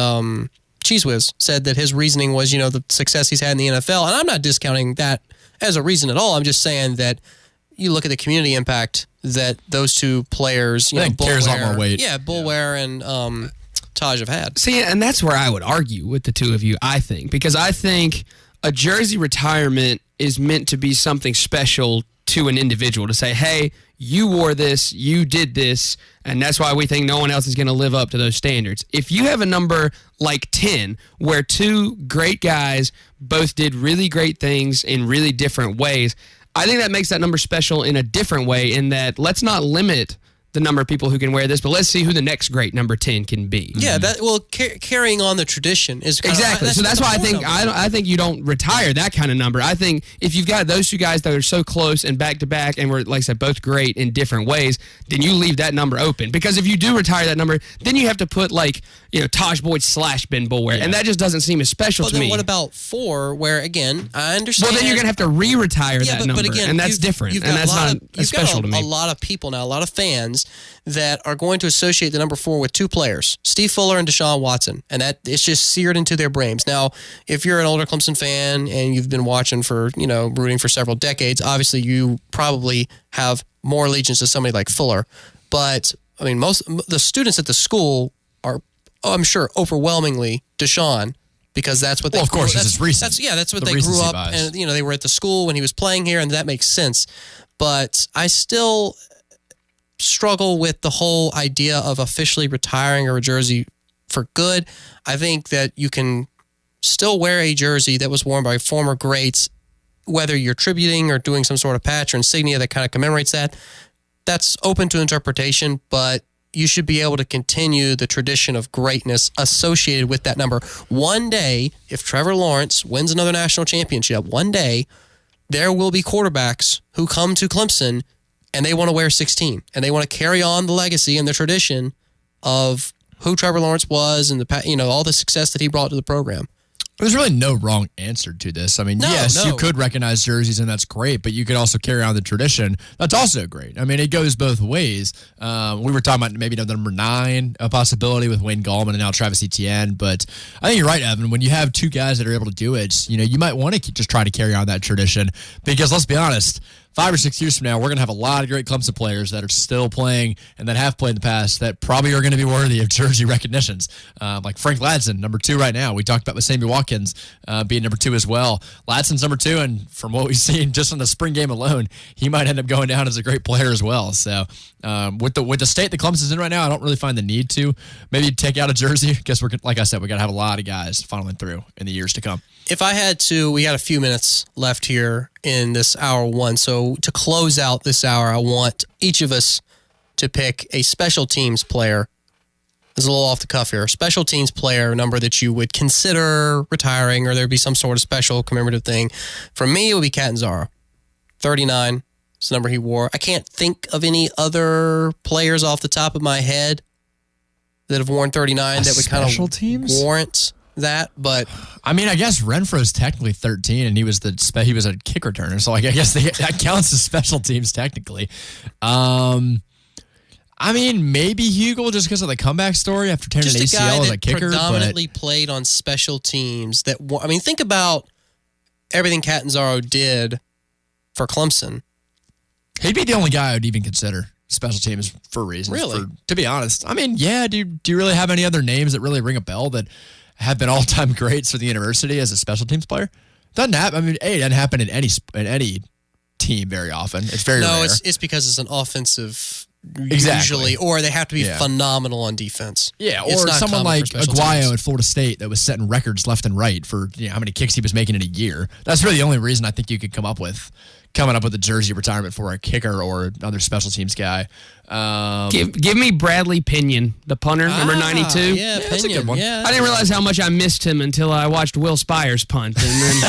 Cheese Whiz said that his reasoning was, the success he's had in the NFL. And I'm not discounting that as a reason at all. I'm just saying that you look at the community impact that those two players, I think carries a lot more weight. Yeah, Boulware and Taj have had. See, and that's where I would argue with the two of you, I think, because I think a jersey retirement is meant to be something special to an individual, to say, hey, you wore this, you did this, and that's why we think no one else is going to live up to those standards. If you have a number like 10, where two great guys both did really great things in really different ways, I think that makes that number special in a different way, in that let's not limit the number of people who can wear this, but let's see who the next great number 10 can be. Yeah, carrying on the tradition is exactly. So that's why I think you don't retire that kind of number. I think if you've got those two guys that are so close and back to back, and were, like I said, both great in different ways, then you leave that number open. Because if you do retire that number, then you have to put Taj Boyd / Ben Boulware, and that just doesn't seem as special to me. What about 4, where again I understand? Well, then you're gonna have to re-retire that number, but again, and that's different, and that's not as special to me. A lot of people now, a lot of fans that are going to associate the number 4 with two players, Steve Fuller and Deshaun Watson, and that it's just seared into their brains. Now, if you're an older Clemson fan and you've been watching for, rooting for several decades, obviously you probably have more allegiance to somebody like Fuller. But most the students at the school are, I'm sure, overwhelmingly Deshaun, because that's what they. Well, of course, it's recent. That's what they grew up, and they were at the school when he was playing here, and that makes sense. But I still struggle with the whole idea of officially retiring a jersey for good. I think that you can still wear a jersey that was worn by former greats, whether you're tributing or doing some sort of patch or insignia that kind of commemorates that. That's open to interpretation, but you should be able to continue the tradition of greatness associated with that number. One day, if Trevor Lawrence wins another national championship, one day there will be quarterbacks who come to Clemson and they want to wear 16, and they want to carry on the legacy and the tradition of who Trevor Lawrence was and all the success that he brought to the program. There's really no wrong answer to this. I mean, you could recognize jerseys, and that's great, but you could also carry on the tradition. That's also great. I mean, it goes both ways. We were talking about maybe number 9, a possibility with Wayne Gallman and now Travis Etienne, but I think you're right, Evan. When you have two guys that are able to do it, you might want to just try to carry on that tradition, because let's be honest, 5 or 6 years from now, we're going to have a lot of great Clemson players that are still playing and that have played in the past that probably are going to be worthy of jersey recognitions. Like Frank Ladson, number 2 right now. We talked about with Sammy Watkins being number 2 as well. Ladson's number 2, and from what we've seen just in the spring game alone, he might end up going down as a great player as well. So with the state that Clemson's in right now, I don't really find the need to maybe take out a jersey. I guess like I said, we got to have a lot of guys funneling through in the years to come. If I had to, we got a few minutes left here in this hour one. So to close out this hour, I want each of us to pick a special teams player. This is a little off the cuff here. Special teams player number that you would consider retiring, or there'd be some sort of special commemorative thing. For me, it would be Catanzaro. 39 is the number he wore. I can't think of any other players off the top of my head that have worn 39 that would kind of warrant that, but I mean, I guess Renfro's technically 13, and he was a kick returner, so I guess that counts as special teams technically. I mean, maybe Hugel just because of the comeback story after tearing an ACL as a kicker. Predominantly played on special teams. Think about everything Catanzaro did for Clemson. He'd be the only guy I would even consider special teams for reasons. Really? To be honest, I mean, yeah. Do you really have any other names that really ring a bell that have been all-time greats for the university as a special teams player? Doesn't happen. I mean, it doesn't happen in any team very often. It's very rare. No, it's because it's an offensive exactly. usually, or they have to be phenomenal on defense. Yeah, or someone like Aguayo at Florida State that was setting records left and right for how many kicks he was making in a year. That's really the only reason I think you could come up with a jersey retirement for a kicker or another special teams guy. Give me Bradley Pinion, the punter, number 92. Yeah, Pinion. That's a good one. Yeah, I didn't realize how much I missed him until I watched Will Spires punt. And then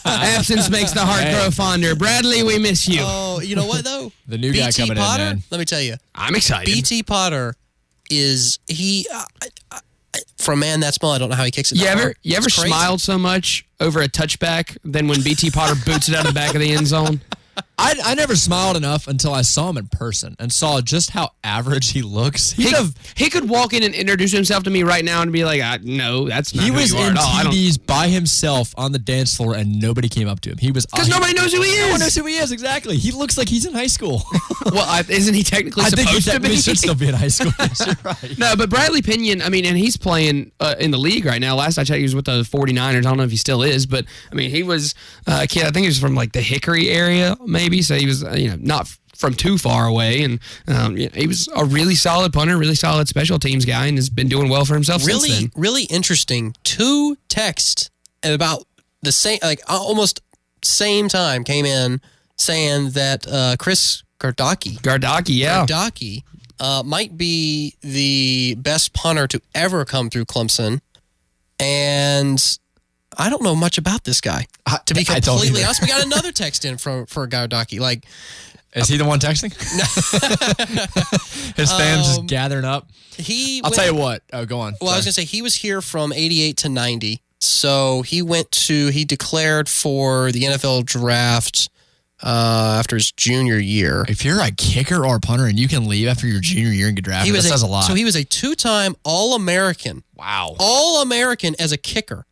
absence makes the heart grow fonder. Bradley, we miss you. Oh, you know what, though? The new guy coming Potter, in, man. Let me tell you. I'm excited. BT Potter is, for a man that small, I don't know how he kicks it. You ever smiled so much over a touchback than when BT Potter boots it out of the back of the end zone? I never smiled enough until I saw him in person and saw just how average he looks. He could walk in and introduce himself to me right now and be like, no, that's not he who was you are in at all. TDs by himself on the dance floor and nobody came up to him. He was because nobody knows who he is. No one knows who he is, exactly. He looks like he's in high school. Well, isn't he technically supposed to be? He should still be in high school. You're right. No, but Bradley Pinion, I mean, and he's playing in the league right now. Last I checked, he was with the 49ers. I don't know if he still is, but I mean, he was a kid. I think he was from like the Hickory area, maybe. So he was, not from too far away, and he was a really solid punter, really solid special teams guy, and has been doing well for himself since then. Really interesting. 2 texts at about the same, almost same time came in saying that Chris Gardocki might be the best punter to ever come through Clemson, and I don't know much about this guy. To be completely honest, we got another text in for Gardocki. Is he the one texting? His fans just gathering up. I'll tell you what. Oh, go on. Well, I was going to say, he was here from 88 to 90. So he declared for the NFL draft after his junior year. If you're a kicker or a punter and you can leave after your junior year and get drafted, that says a lot. So he was a 2-time All-American. Wow. All-American as a kicker.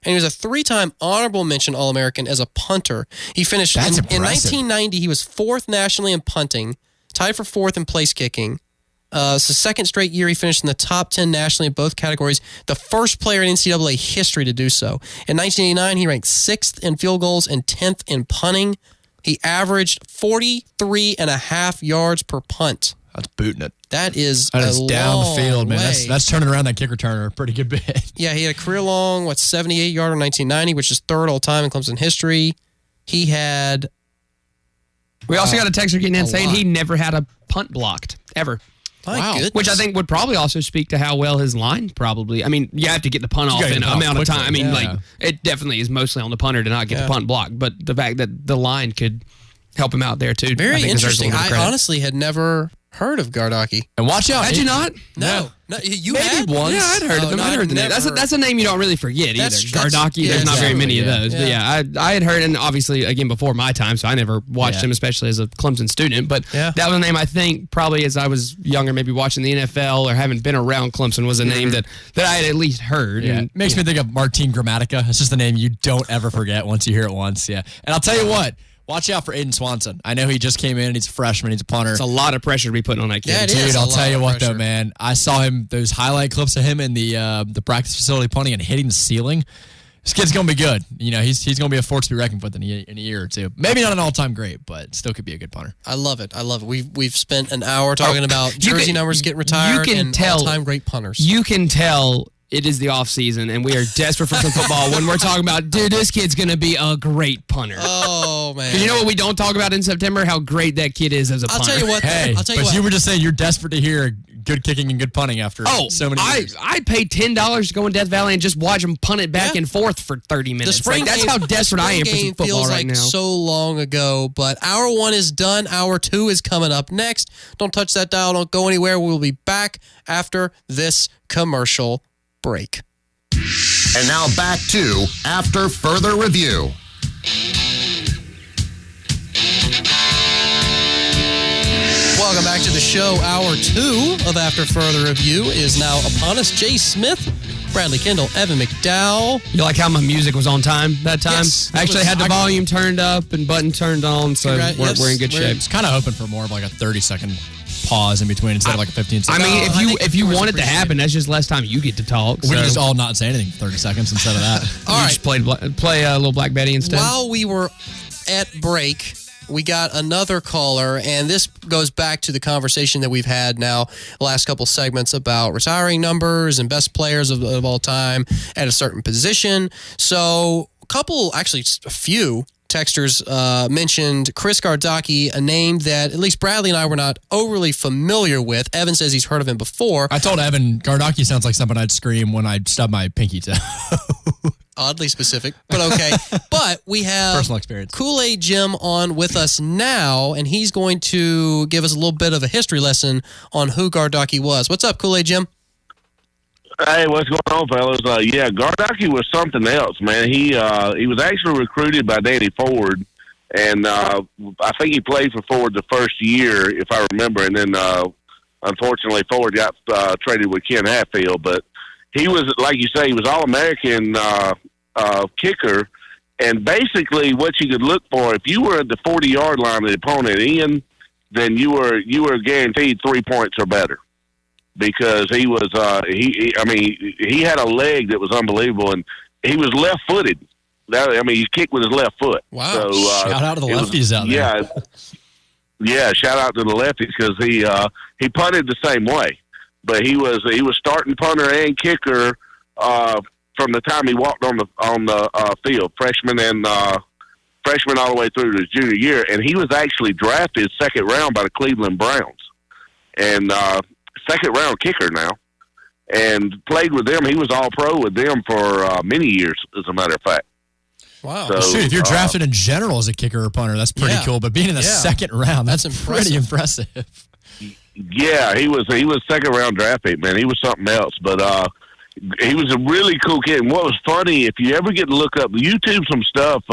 And he was a 3-time honorable mention All-American as a punter. He finished in 1990. He was 4th nationally in punting, tied for 4th in place kicking. It's the 2nd straight year he finished in the top 10 nationally in both categories. The first player in NCAA history to do so. In 1989, he ranked 6th in field goals and 10th in punting. He averaged 43.5 yards per punt. That's booting it. That is down the field, man. That's turning around that kick returner a pretty good bit. Yeah, he had a career-long, 78-yarder in 1990, which is 3rd all-time in Clemson history. He had... We also got a texter getting in saying he never had a punt blocked, ever. My goodness. Which I think would probably also speak to how well his line probably. I mean, you have to get the punt off in an amount of time. I mean, it definitely is mostly on the punter to not get the punt blocked, but the fact that the line could help him out there too. Very interesting. I honestly had never heard of Gardocki. And watch out. Had you not? No. You Maybe had? once. Yeah, I'd heard of him. I'd heard the name. That's a name you don't really forget either. Gardocki, there's not very many of those. But I had heard, and obviously, again, before my time, so I never watched him, especially as a Clemson student. But that was a name I think probably as I was younger, maybe watching the NFL or having been around Clemson, was a name that I had at least heard. Yeah. It makes me think of Martin Gramatica. It's just a name you don't ever forget once you hear it once. Yeah. And I'll tell you what. Watch out for Aiden Swanson. I know he just came in. He's a freshman. He's a punter. It's a lot of pressure to be putting on that kid. Yeah, Dude, I'll tell you what, though, man. I saw him, those highlight clips of him in the practice facility punting and hitting the ceiling. This kid's going to be good. You know, he's going to be a force to be reckoned with in a year or two. Maybe not an all-time great, but still could be a good punter. I love it. We've spent an hour talking about jersey numbers getting retired and all-time great punters. You can tell it is the off season, and we are desperate for some football when we're talking about, dude, this kid's going to be a great punter. Oh, man. Because you know what we don't talk about in September? How great that kid is as a punter. I'll tell you what. Hey, you were just saying you're desperate to hear good kicking and good punting after so many years. I'd pay $10 to go in Death Valley and just watch him punt it back and forth for 30 minutes. That's how desperate I am for some football feels right now. So long ago, but hour 1 is done. Hour 2 is coming up next. Don't touch that dial. Don't go anywhere. We'll be back after this commercial break. And now back to After Further Review. Welcome back to the show. Hour 2 of After Further Review is now upon us. Jay Smith, Bradley Kendall, Evan McDowell. You like how my music was on time that time? Yes, I actually had the volume turned up and button turned on, so we're in good shape. It's kind of hoping for more of like a 30-second pause in between instead of like a 15-second. I mean, if you want it to happen, that's just less time you get to talk. We can just all not say anything for 30 seconds instead of that. All right. Just play a little Black Betty instead. While we were at break, we got another caller, and this goes back to the conversation that we've had now the last couple segments about retiring numbers and best players of all time at a certain position. So a few texters mentioned Chris Gardocki, a name that at least Bradley and I were not overly familiar with. Evan says he's heard of him before. I told Evan, Gardocki sounds like something I'd scream when I stub my pinky toe. Oddly specific, but okay. But we have personal experience. Kool-Aid Jim on with us now, and he's going to give us a little bit of a history lesson on who Gardocki was. What's up, Kool-Aid Jim? Hey, what's going on, fellas? Gardocki was something else, man. He was actually recruited by Danny Ford, and I think he played for Ford the first year, if I remember, and then unfortunately Ford got traded with Ken Hatfield. But he was, like you say, he was All-American kicker, and basically what you could look for, if you were at the 40-yard line of the opponent in, then you were guaranteed 3 points or better. Because he was, he had a leg that was unbelievable, and he was left-footed. He kicked with his left foot. Wow! So, shout out to the lefties out there. Yeah. Shout out to the lefties because he punted the same way, but he was starting punter and kicker from the time he walked on the field, freshman all the way through to his junior year, and he was actually drafted second round by the Cleveland Browns, and second round kicker now, and played with them. He was all pro with them for many years, as a matter of fact. Wow. So, shoot, if you're drafted in general as a kicker or punter, that's pretty cool. But being in the second round, that's pretty impressive. Yeah, he was second round draft pick, man. He was something else. But he was a really cool kid. And what was funny, if you ever get to look up YouTube some stuff,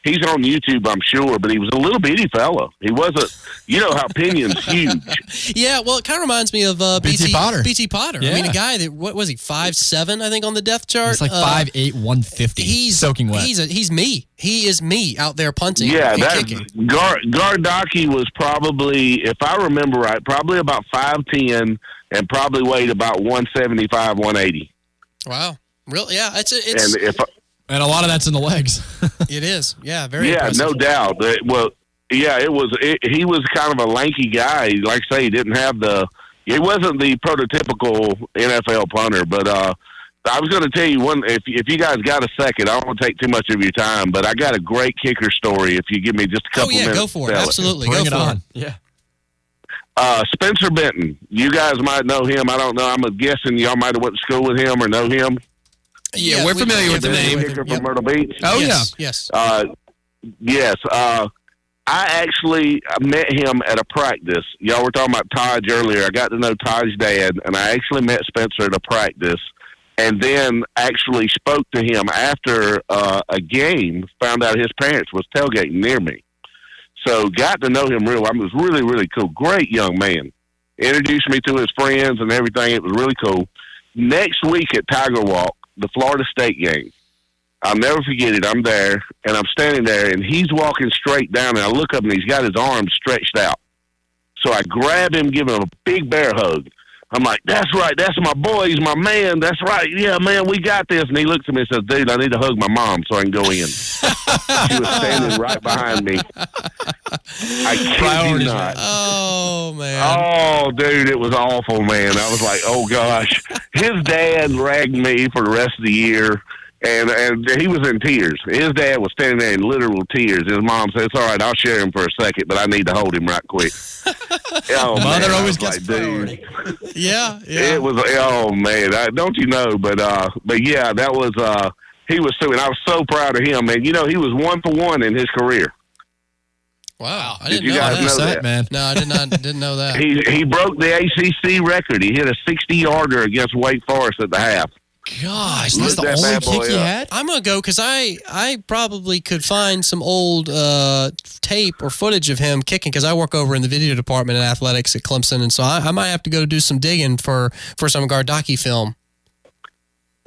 he's on YouTube, I'm sure, but he was a little bitty fella. He wasn't, you know how Pinion's huge. Yeah, well, it kind of reminds me of B.T. Potter. B.T. Potter. Yeah. I mean, a guy that, what was he, 5'7", I think, on the depth chart? He's like 5'8", 150. He's soaking wet. He's me. He is me out there punting and kicking. Gardocki was probably, if I remember right, probably about 5'10", and probably weighed about 175, 180. Wow. Really? Yeah, and a lot of that's in the legs. It is. Yeah, very Yeah, impressive. no doubt. He was kind of a lanky guy. Like I say, he wasn't the prototypical NFL punter, but I was going to tell you one, if you guys got a second, I don't want to take too much of your time, but I got a great kicker story if you give me just a couple minutes. Go for it. Absolutely. Bring go it for on. it. Yeah. Spencer Benton. You guys might know him. I don't know. I'm guessing y'all might have went to school with him or know him. Yeah, we're familiar with the name. Kicker from Myrtle Beach. Oh, yes, yeah. Yes. Yes. I actually met him at a practice. Y'all were talking about Taj earlier. I got to know Taj's dad, and I actually met Spencer at a practice, and then actually spoke to him after a game, found out his parents was tailgating near me. So got to know him real. I mean, it was really, really cool. Great young man. Introduced me to his friends and everything. It was really cool. Next week at Tiger Walk, the Florida State game, I'll never forget it. I'm there, and I'm standing there, and he's walking straight down, and I look up, and he's got his arms stretched out. So I grab him, give him a big bear hug. I'm like, that's right. That's my boy. He's my man. That's right. Yeah, man, we got this. And he looks at me and says, dude, I need to hug my mom so I can go in. She was standing right behind me. I kid you not. Oh, man. Oh, dude, it was awful, man. I was like, oh, gosh. His dad ragged me for the rest of the year. And he was in tears. His dad was standing there in literal tears. His mom said, it's all right, I'll share him for a second, but I need to hold him right quick. Oh, Mother man, always gets priority. Yeah. It was, oh, man, don't you know? But yeah, that was, he was so, and I was so proud of him. And, you know, he was 1 for 1 in his career. Wow. I Did didn't you know guys that. know that? Man. No, I didn't know that. He broke the ACC record. He hit a 60-yarder against Wake Forest at the half. Gosh, that's the only kick you had? I'm going to go because I probably could find some old tape or footage of him kicking because I work over in the video department in athletics at Clemson, and so I might have to go do some digging for some Gardocki film.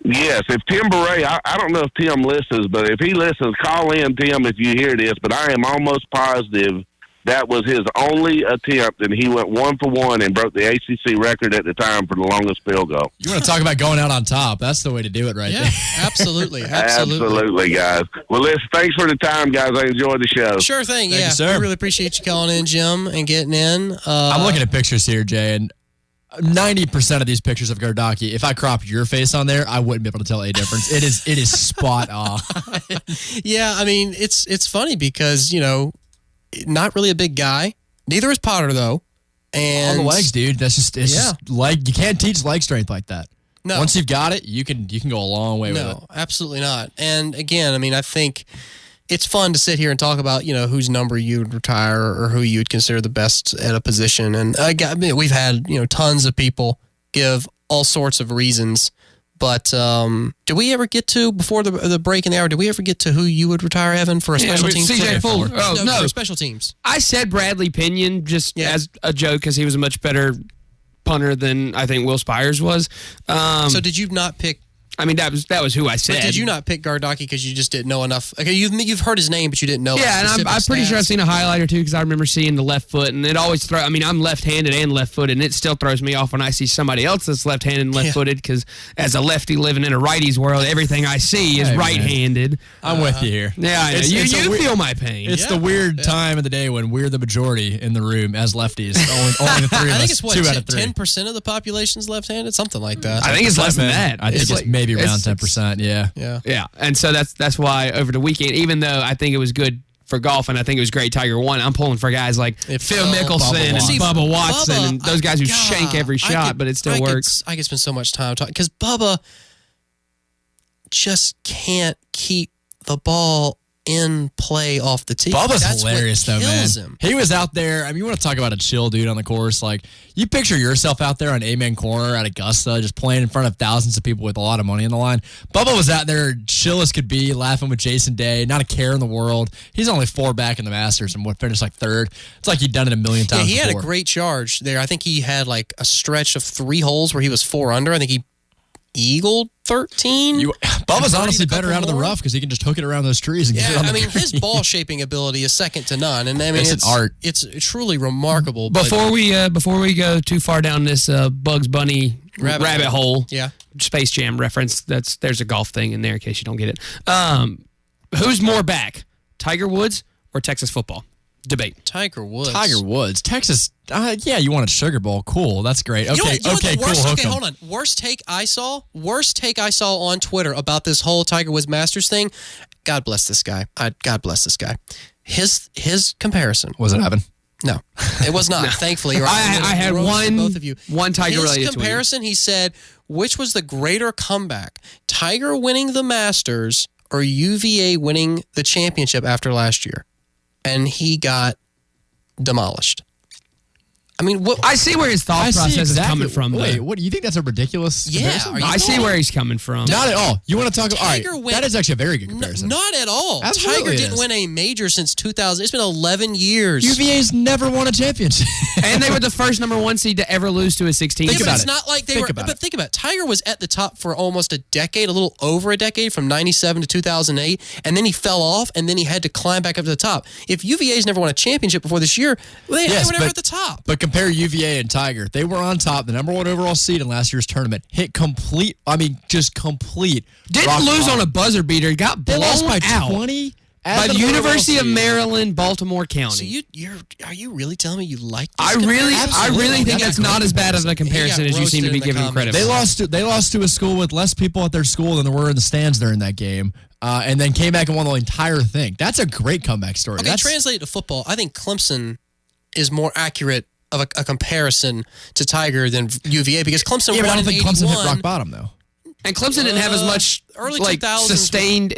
Yes, if Tim Beret, I don't know if Tim listens, but if he listens, call in, Tim, if you hear this, but I am almost positive that was his only attempt, and he went 1 for 1 and broke the ACC record at the time for the longest field goal. You want to talk about going out on top? That's the way to do it right there. Absolutely. Absolutely, guys. Well, listen, thanks for the time, guys. I enjoyed the show. Sure thing, Thank you, sir. We really appreciate you calling in, Jim, and getting in. I'm looking at pictures here, Jay, and 90% of these pictures of Gardocki, if I cropped your face on there, I wouldn't be able to tell a difference. It is spot on. Yeah, I mean, it's funny because, you know, not really a big guy. Neither is Potter, though. And on the legs, dude. That's just leg. You can't teach leg strength like that. No. Once you've got it, you can go a long way with it. No, absolutely not. And again, I mean, I think it's fun to sit here and talk about, you know, whose number you would retire or who you would consider the best at a position. And we've had, you know, tons of people give all sorts of reasons. But did we ever get to, before the break in the hour, did we ever get to who you would retire, Evan, for a special teams? CJ Fuller. Oh, no. For special teams. I said Bradley Pinion just as a joke because he was a much better punter than I think Will Spires was. So did you not pick? I mean, that was who I said. But did you not pick Gardocki because you just didn't know enough? Okay, you've heard his name, but you didn't know. Yeah, and I'm pretty sure I've seen a highlight or two because I remember seeing the left foot, and it always throws. I mean, I'm left-handed and left-footed, and it still throws me off when I see somebody else that's left-handed and left-footed because as a lefty living in a righty's world, everything I see is right-handed. I'm with you here. Yeah, I know. You feel my pain. It's the weird time of the day when we're the majority in the room as lefties. Only the three of us. I think it's what, 2 out of 3. 10% of the population's left-handed, something like that. I think it's less than that. I think it's maybe around 10%. Yeah. And so that's why over the weekend, even though I think it was good for golf and I think it was great Tiger won, I'm pulling for guys like Phil Mickelson and Bubba Watson and those guys who shank every shot, but it still works. I could spend so much time talking because Bubba just can't keep the ball in play off the tee. Bubba's hilarious, though, man. Him. He was out there. I mean, you want to talk about a chill dude on the course. Like, you picture yourself out there on Amen Corner at Augusta, just playing in front of thousands of people with a lot of money on the line. Bubba was out there, chill as could be, laughing with Jason Day, not a care in the world. He's only 4 back in the Masters and finished like 3rd. It's like he'd done it a million times he before. had a great charge there. I think he had like a stretch of 3 holes where he was 4 under. I think he eagled 13. Bubba's honestly better out of the rough because he can just hook it around those trees and get it on the green. His ball shaping ability is second to none, and I mean it's an art. It's truly remarkable. Before we go too far down this Bugs Bunny rabbit hole, Space Jam reference. There's a golf thing in there in case you don't get it. Who's more back, Tiger Woods or Texas football? Debate. Tiger Woods. Texas. Yeah, you want a Sugar Bowl. Cool. That's great. Okay, cool. Okay, hold on. Worst take I saw on Twitter about this whole Tiger Woods Masters thing. God bless this guy. God bless this guy. His comparison. Was it Evan? No, it was not. Thankfully, I had both of you. One Tiger related His comparison, he said, which was the greater comeback? Tiger winning the Masters or UVA winning the championship after last year? And he got demolished. I mean, I see where his thought process is coming from. Wait, what do you think? That's a ridiculous comparison? I see where he's coming from. Not at all. You want to talk? Tiger all right, that is actually a very good comparison. Not at all. Absolutely Tiger it didn't is. win a major since 2000. It's been 11 years. UVA's never won a championship, and they were the first number 1 seed to ever lose to a 16. Think about it. It's not like they were. But think about it. Tiger was at the top for almost a decade, a little over a decade, from 97 to 2008, and then he fell off, and then he had to climb back up to the top. If UVA's never won a championship before this year, they were never at the top. But compare UVA and Tiger. They were on top, the number 1 overall seed in last year's tournament. Hit complete. Didn't lose on a buzzer beater. Got blown lost by out 20 by the University of Maryland, Baltimore County. So are you really telling me you like this I really think that's not as bad of a comparison as you seem to be giving credit They for. lost to a school with less people at their school than there were in the stands during that game. And then came back and won the entire thing. That's a great comeback story. Okay, translate it to football. I think Clemson is more accurate of a comparison to Tiger than UVA because Clemson won but I don't think 81. Clemson hit rock bottom, though. And Clemson didn't have as much early like 2000s sustained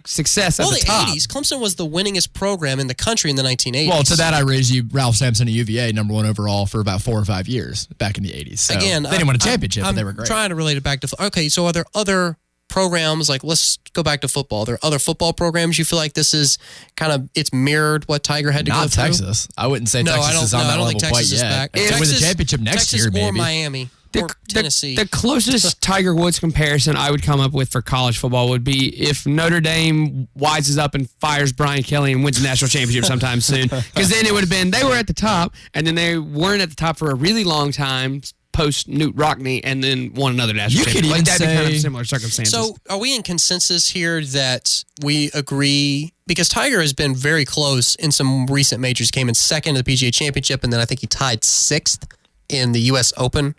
success at the top. 80s. Clemson was the winningest program in the country in the 1980s. Well, to that I raise you Ralph Sampson at UVA, number 1 overall for about 4 or 5 years back in the 80s. So Again, they didn't win a championship, but they were great. I'm trying to relate it back to okay, so are there other programs, like let's go back to football. Are there other football programs you feel like this is it's mirrored what Tiger had to go through? Not Texas. I wouldn't say Texas is on that level quite yet. They win the championship next year, maybe. Or Miami. Or Tennessee. The closest Tiger Woods comparison I would come up with for college football would be if Notre Dame wises up and fires Brian Kelly and wins the national championship sometime soon. Because then it would have been they were at the top, and then they weren't at the top for a really long time post Newt Rockne, and then won another national championship. Like that'd be kind of similar circumstances. So are we in consensus here that we agree? Because Tiger has been very close in some recent majors. Came in second in the PGA Championship, and then I think he tied 6th in the U.S. Open.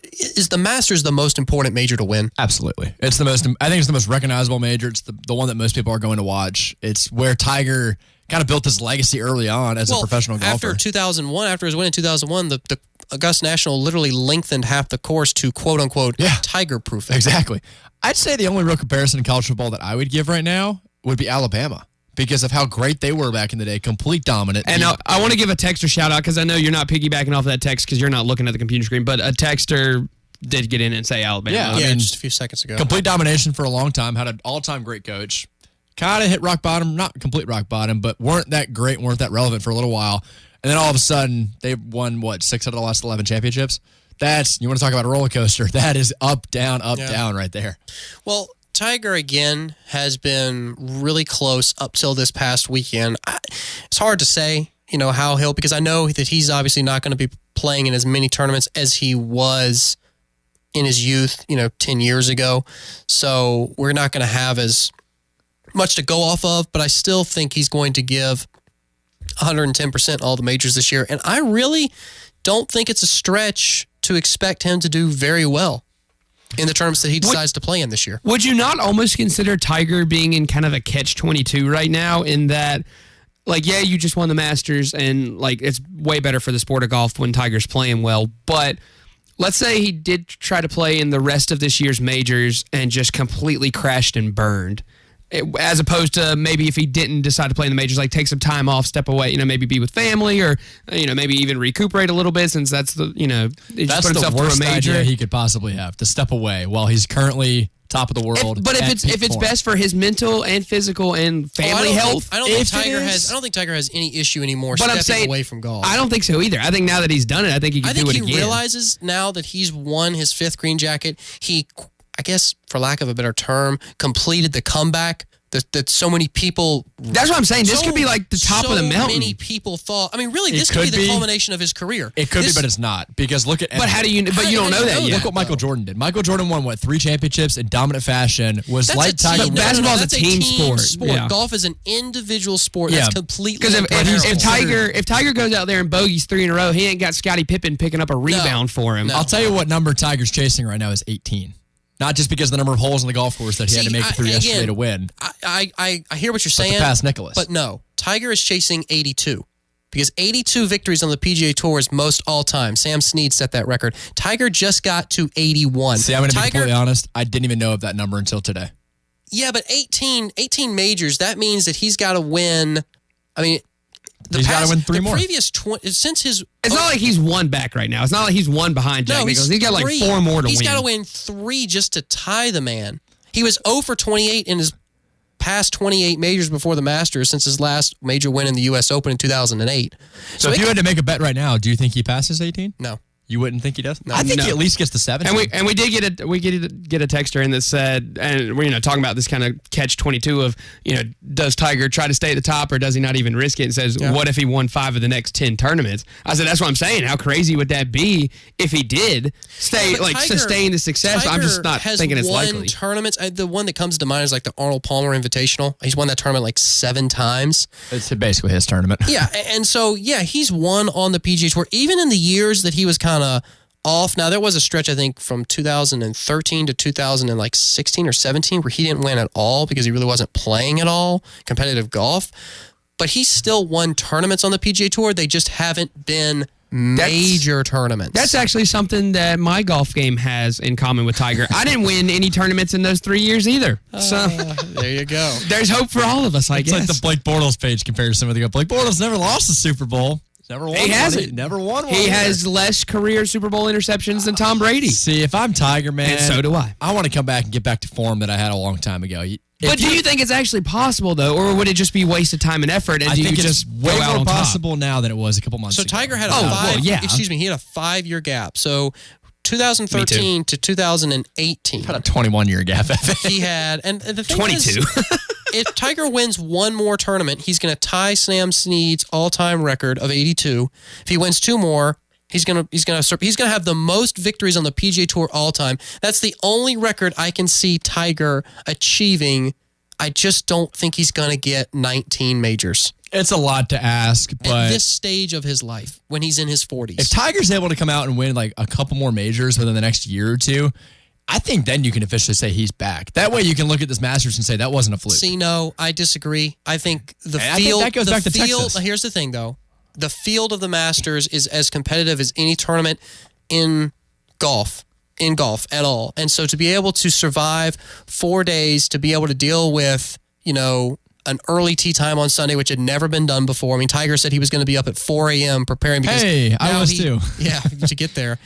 Is the Masters the most important major to win? Absolutely. It's the most. I think it's the most recognizable major. It's the one that most people are going to watch. It's where Tiger kind of built his legacy early on as a professional golfer. After 2001, after his win in 2001, the Augusta National literally lengthened half the course to quote-unquote Tiger-proofing. Exactly. I'd say the only real comparison in college football that I would give right now would be Alabama because of how great they were back in the day, complete dominant. And I want to give a texter shout-out because I know you're not piggybacking off of that text because you're not looking at the computer screen, but a texter did get in and say Alabama. Yeah, I mean, just a few seconds ago. Complete domination for a long time, had an all-time great coach. Kind of hit rock bottom, not complete rock bottom, but weren't that great, weren't that relevant for a little while. And then all of a sudden, they won, 6 out of the last 11 championships? You want to talk about a roller coaster. That is up, down right there. Well, Tiger, again, has been really close up till this past weekend. It's hard to say, how he'll, because I know that he's obviously not going to be playing in as many tournaments as he was in his youth, 10 years ago. So we're not going to have as much to go off of, but I still think he's going to give 110% all the majors this year. And I really don't think it's a stretch to expect him to do very well in the tournaments that he decides to play in this year. Would you not almost consider Tiger being in kind of a catch-22 right now in that, you just won the Masters and, it's way better for the sport of golf when Tiger's playing well, but let's say he did try to play in the rest of this year's majors and just completely crashed and burned. As opposed to maybe if he didn't decide to play in the majors, take some time off, step away, maybe be with family or, maybe even recuperate a little bit since that's the, that's the worst idea he could possibly have, to step away while he's currently top of the world. But if it's best for his mental and physical and family health, I don't think Tiger has any issue anymore stepping away from golf. I don't think so either. I think now that he's done it, I think he can do it again. I think he realizes now that he's won his 5th green jacket, he, I guess, for lack of a better term, completed the comeback that so many people... That's what I'm saying. This could be the top of the mountain. So many people thought... I mean, really, this could be the culmination of his career. It could be, but it's not. Because look at... But how do you... But you don't know that yet. Look what Michael Jordan did. Michael Jordan won, 3 championships in dominant fashion. That's like Tiger... But basketball's a team sport. Yeah. Golf is an individual sport. That's completely... Because if Tiger goes out there and bogeys 3 in a row, he ain't got Scottie Pippen picking up a rebound for him. No. I'll tell you what number Tiger's chasing right now is 18. Not just because of the number of holes in the golf course that he had to make it through yesterday to win. I hear what you're saying. But to pass Nicholas. But no, Tiger is chasing 82. because 82 victories on the PGA Tour is most all-time. Sam Snead set that record. Tiger just got to 81. See, I'm going to be completely honest. I didn't even know of that number until today. Yeah, but 18 majors, that means that he's got to win. I mean, he's got to win 3 more. Previous 20, since his... It's not like he's one back right now. It's not like he's one behind Jack Nicklaus. He's got like 4 more to win. He's got to win 3 just to tie the man. He was 0 for 28 in his past 28 majors before the Masters since his last major win in the U.S. Open in 2008. So if you had to make a bet right now, do you think he passes 18? No. You wouldn't think he does? No. I think he at least gets the 17. And we did get a texter in that said, and we're talking about this kind of catch-22 of does Tiger try to stay at the top or does he not even risk it? And says, what if he won 5 of the next 10 tournaments? I said, that's what I'm saying. How crazy would that be if he did stay sustain the success? I'm just not thinking it's likely. Tiger has won tournaments. The one that comes to mind is like the Arnold Palmer Invitational. He's won that tournament like 7 times. It's basically his tournament. Yeah, and so he's won on the PGA Tour even in the years that he was kind of off. Now, there was a stretch, I think, from 2013 to 2016 or 17 where he didn't win at all because he really wasn't playing at all competitive golf. But he still won tournaments on the PGA Tour. They just haven't been major tournaments. That's actually something that my golf game has in common with Tiger. I didn't win any tournaments in those 3 years either. So there you go. There's hope for all of us, I guess. It's like the Blake Bortles page comparison with the Blake Bortles never lost the Super Bowl. Never won. He hasn't. Never won one. He has less career Super Bowl interceptions than Tom Brady. See, if I'm Tiger, man, and so do I. I want to come back and get back to form that I had a long time ago. But do you think it's actually possible, though, or would it just be wasted time and effort? And I think it's way more possible now than it was a couple months ago. So Tiger had he had a 5-year gap. So 2013 to 2018. Had a 21-year gap. He had, and the thing 22. is, if Tiger wins one more tournament, he's going to tie Sam Snead's all-time record of 82. If he wins 2 more, he's going to have the most victories on the PGA Tour all time. That's the only record I can see Tiger achieving. I just don't think he's going to get 19 majors. It's a lot to ask, but at this stage of his life, when he's in his 40s. If Tiger's able to come out and win like a couple more majors within the next year or 2, I think then you can officially say he's back. That way you can look at this Masters and say that wasn't a fluke. See, no, I disagree. I think the field... I think that goes back to Texas. Here's the thing, though. The field of the Masters is as competitive as any tournament in golf at all. And so to be able to survive 4 days, to be able to deal with, an early tee time on Sunday, which had never been done before. I mean, Tiger said he was going to be up at 4 a.m. preparing. Because I was too. Yeah, to get there.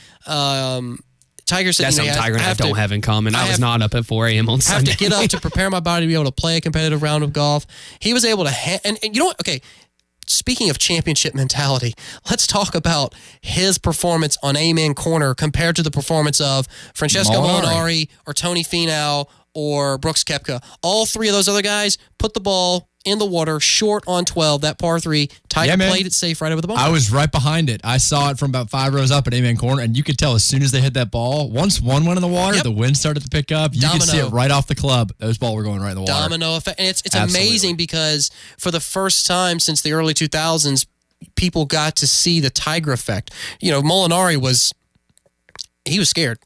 Tiger said, that's something Tiger and I don't have in common. I was not up at 4 a.m. on Sunday. I have to get up to prepare my body to be able to play a competitive round of golf. He was able to, and you know what? Okay, speaking of championship mentality, let's talk about his performance on Amen Corner compared to the performance of Francesco Molinari or Tony Finau or Brooks Koepka. All 3 of those other guys put the ball in the water, short on 12, that par 3. Tiger played it safe right over the ball. I was right behind it. I saw it from about 5 rows up at Amen Corner, and you could tell as soon as they hit that ball, once one went in the water, the wind started to pick up. You could see it right off the club. Those balls were going right in the water. Domino effect. And it's amazing because for the first time since the early 2000s, people got to see the Tiger effect. Molinari was scared.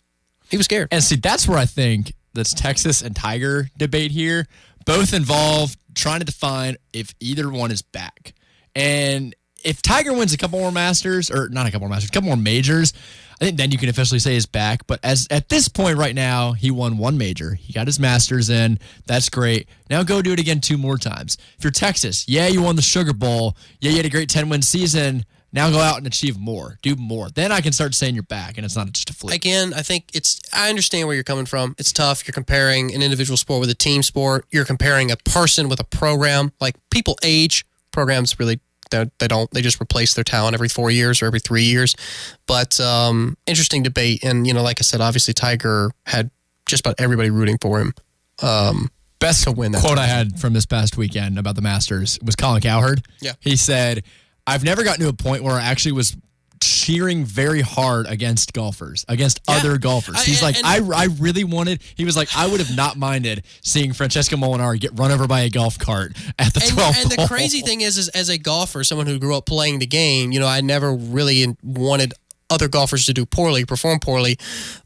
He was scared. And see, that's where I think this Texas and Tiger debate here both involve trying to define if either one is back. And if Tiger wins a couple more Masters, or not a couple more Masters, a couple more majors, I think then you can officially say he's back. But at this point right now, he won 1 major. He got his Masters in. That's great. Now go do it again 2 more times. If you're Texas, you won the Sugar Bowl. You had a great 10-win season. Now go out and achieve more. Do more. Then I can start saying you're back, and it's not just a fluke. Again, I think I understand where you're coming from. It's tough. You're comparing an individual sport with a team sport. You're comparing a person with a program. Like, people age. Programs really, they don't. They just replace their talent every 4 years or every 3 years. But interesting debate. And, like I said, obviously Tiger had just about everybody rooting for him. Best to win that quote I had from this past weekend about the Masters was Colin Cowherd. Yeah. He said, I've never gotten to a point where I actually was cheering very hard against other golfers. He's I really wanted, he was like, I would have not minded seeing Francesco Molinari get run over by a golf cart at the 12th And the crazy thing is as a golfer, someone who grew up playing the game, I never really wanted other golfers to perform poorly,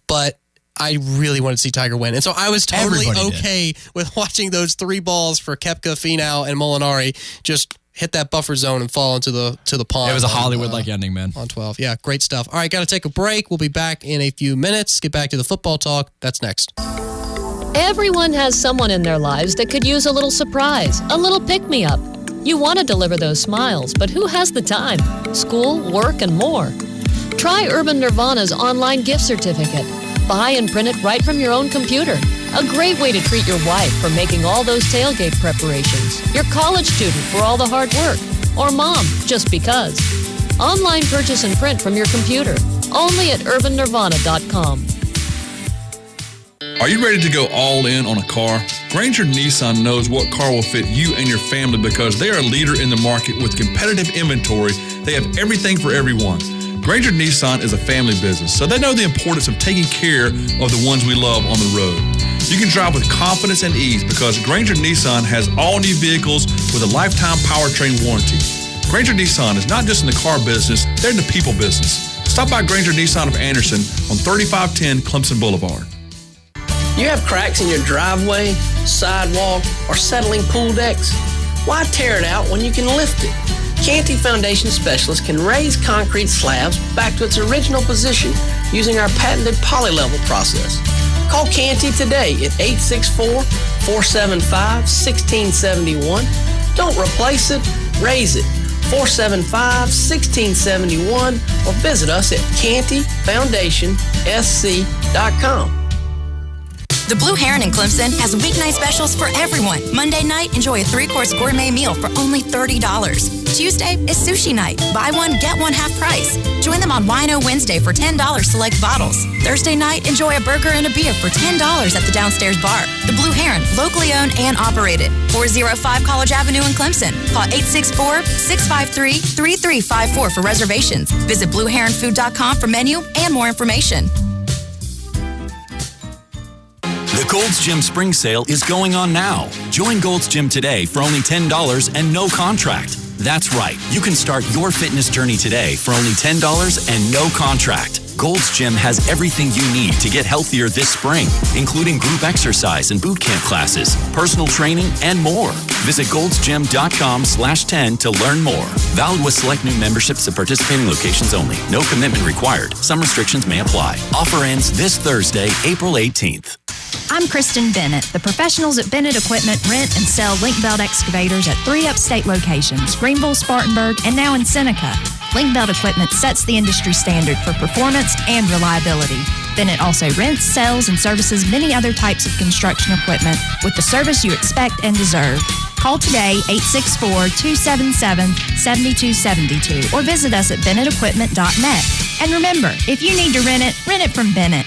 but I really wanted to see Tiger win. And so I was totally okay with watching those 3 balls for Koepka, Finau, and Molinari just hit that buffer zone and fall into the pond. It was a Hollywood-like ending, man. On 12. Yeah, great stuff. All right, got to take a break. We'll be back in a few minutes. Get back to the football talk. That's next. Everyone has someone in their lives that could use a little surprise, a little pick-me-up. You want to deliver those smiles, but who has the time? School, work, and more. Try Urban Nirvana's online gift certificate. Buy and print it right from your own computer. A great way to treat your wife for making all those tailgate preparations, your college student for all the hard work, or mom, just because. Online purchase and print from your computer. Only at urbannirvana.com. Are you ready to go all in on a car? Granger Nissan knows what car will fit you and your family because they are a leader in the market with competitive inventory. They have everything for everyone. Granger Nissan is a family business, so they know the importance of taking care of the ones we love on the road. You can drive with confidence and ease because Granger Nissan has all new vehicles with a lifetime powertrain warranty. Granger Nissan is not just in the car business, they're in the people business. Stop by Granger Nissan of Anderson on 3510 Clemson Boulevard. You have cracks in your driveway, sidewalk, or settling pool decks? Why tear it out when you can lift it? Canty Foundation Specialists can raise concrete slabs back to its original position using our patented polylevel process. Call Canty today at 864-475-1671. Don't replace it, raise it. 475-1671 or visit us at cantyfoundationsc.com. The Blue Heron in Clemson has weeknight specials for everyone. Monday night, enjoy a 3-course gourmet meal for only $30. Tuesday is sushi night. Buy one, get one half price. Join them on Wino Wednesday for $10 select bottles. Thursday night, enjoy a burger and a beer for $10 at the downstairs bar. The Blue Heron, locally owned and operated. 405 College Avenue in Clemson. Call 864-653-3354 for reservations. Visit BlueHeronFood.com for menu and more information. The Gold's Gym Spring Sale is going on now. Join Gold's Gym today for only $10 and no contract. That's right. You can start your fitness journey today for only $10 and no contract. Gold's Gym has everything you need to get healthier this spring, including group exercise and boot camp classes, personal training, and more. Visit goldsgym.com/10 to learn more. Valid with select new memberships at participating locations only. No commitment required. Some restrictions may apply. Offer ends this Thursday, April 18th. I'm Kristen Bennett. The professionals at Bennett Equipment rent and sell link belt excavators at 3 upstate locations, Greenville, Spartanburg, and now in Seneca. Link belt equipment sets the industry standard for performance and reliability. Bennett also rents, sells, and services many other types of construction equipment with the service you expect and deserve. Call today, 864-277-7272, or visit us at BennettEquipment.net. And remember, if you need to rent it from Bennett.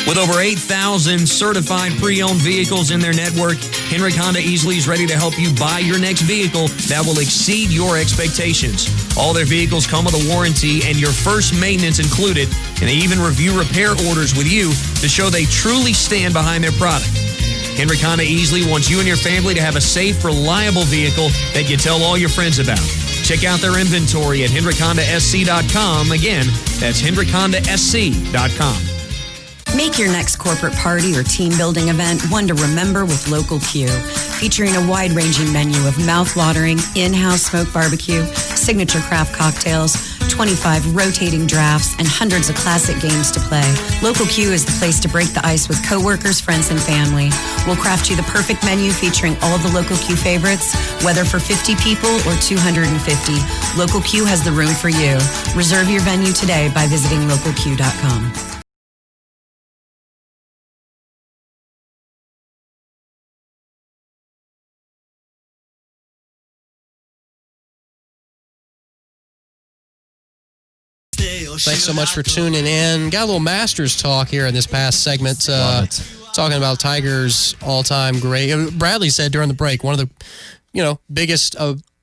With over 8,000 certified pre-owned vehicles in their network, Henrik Honda easily is ready to help you buy your next vehicle that will exceed your expectations. All their vehicles come with a warranty and your first maintenance included, and they even review repair orders with you to show they truly stand behind their product. Henrik Honda easily wants you and your family to have a safe, reliable vehicle that you tell all your friends about. Check out their inventory at HenrikHondaSC.com. Again, that's HenrikHondaSC.com. Make your next corporate party or team building event one to remember with Local Q. Featuring a wide-ranging menu of mouth-watering, in-house smoked barbecue, signature craft cocktails, 25 rotating drafts, and hundreds of classic games to play. Local Q is the place to break the ice with coworkers, friends, and family. We'll craft you the perfect menu featuring all the Local Q favorites, whether for 50 people or 250. Local Q has the room for you. Reserve your venue today by visiting localq.com. Thanks so much for tuning in. Got a little Masters talk here in this past segment. Talking about Tiger's all-time great. Bradley said during the break, one of the biggest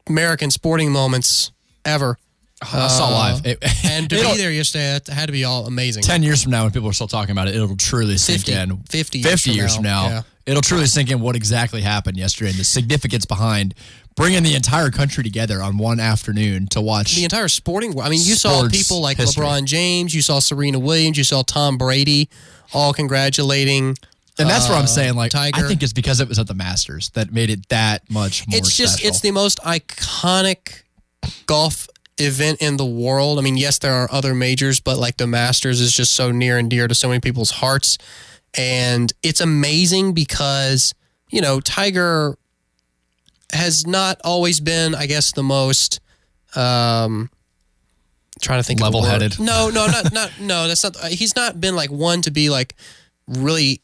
American sporting moments ever. I saw live. And to be there yesterday, it had to be all amazing. 10 years from now, when people are still talking about it, it'll truly sink in. 50 years from now. Yeah. It'll truly sink in what exactly happened yesterday and the significance behind bringing the entire country together on one afternoon to watch the entire sporting. I mean, you saw people like LeBron James, you saw Serena Williams, you saw Tom Brady, all congratulating And that's what I'm saying. Like, Tiger. I think it's because it was at the Masters that made it that much more special. It's the most iconic golf event in the world. I mean, yes, there are other majors, but like the Masters is just so near and dear to so many people's hearts. And it's amazing because, Tiger has not always been, I guess, the most trying to think level-headed. No, that's not. He's not been like one to be like really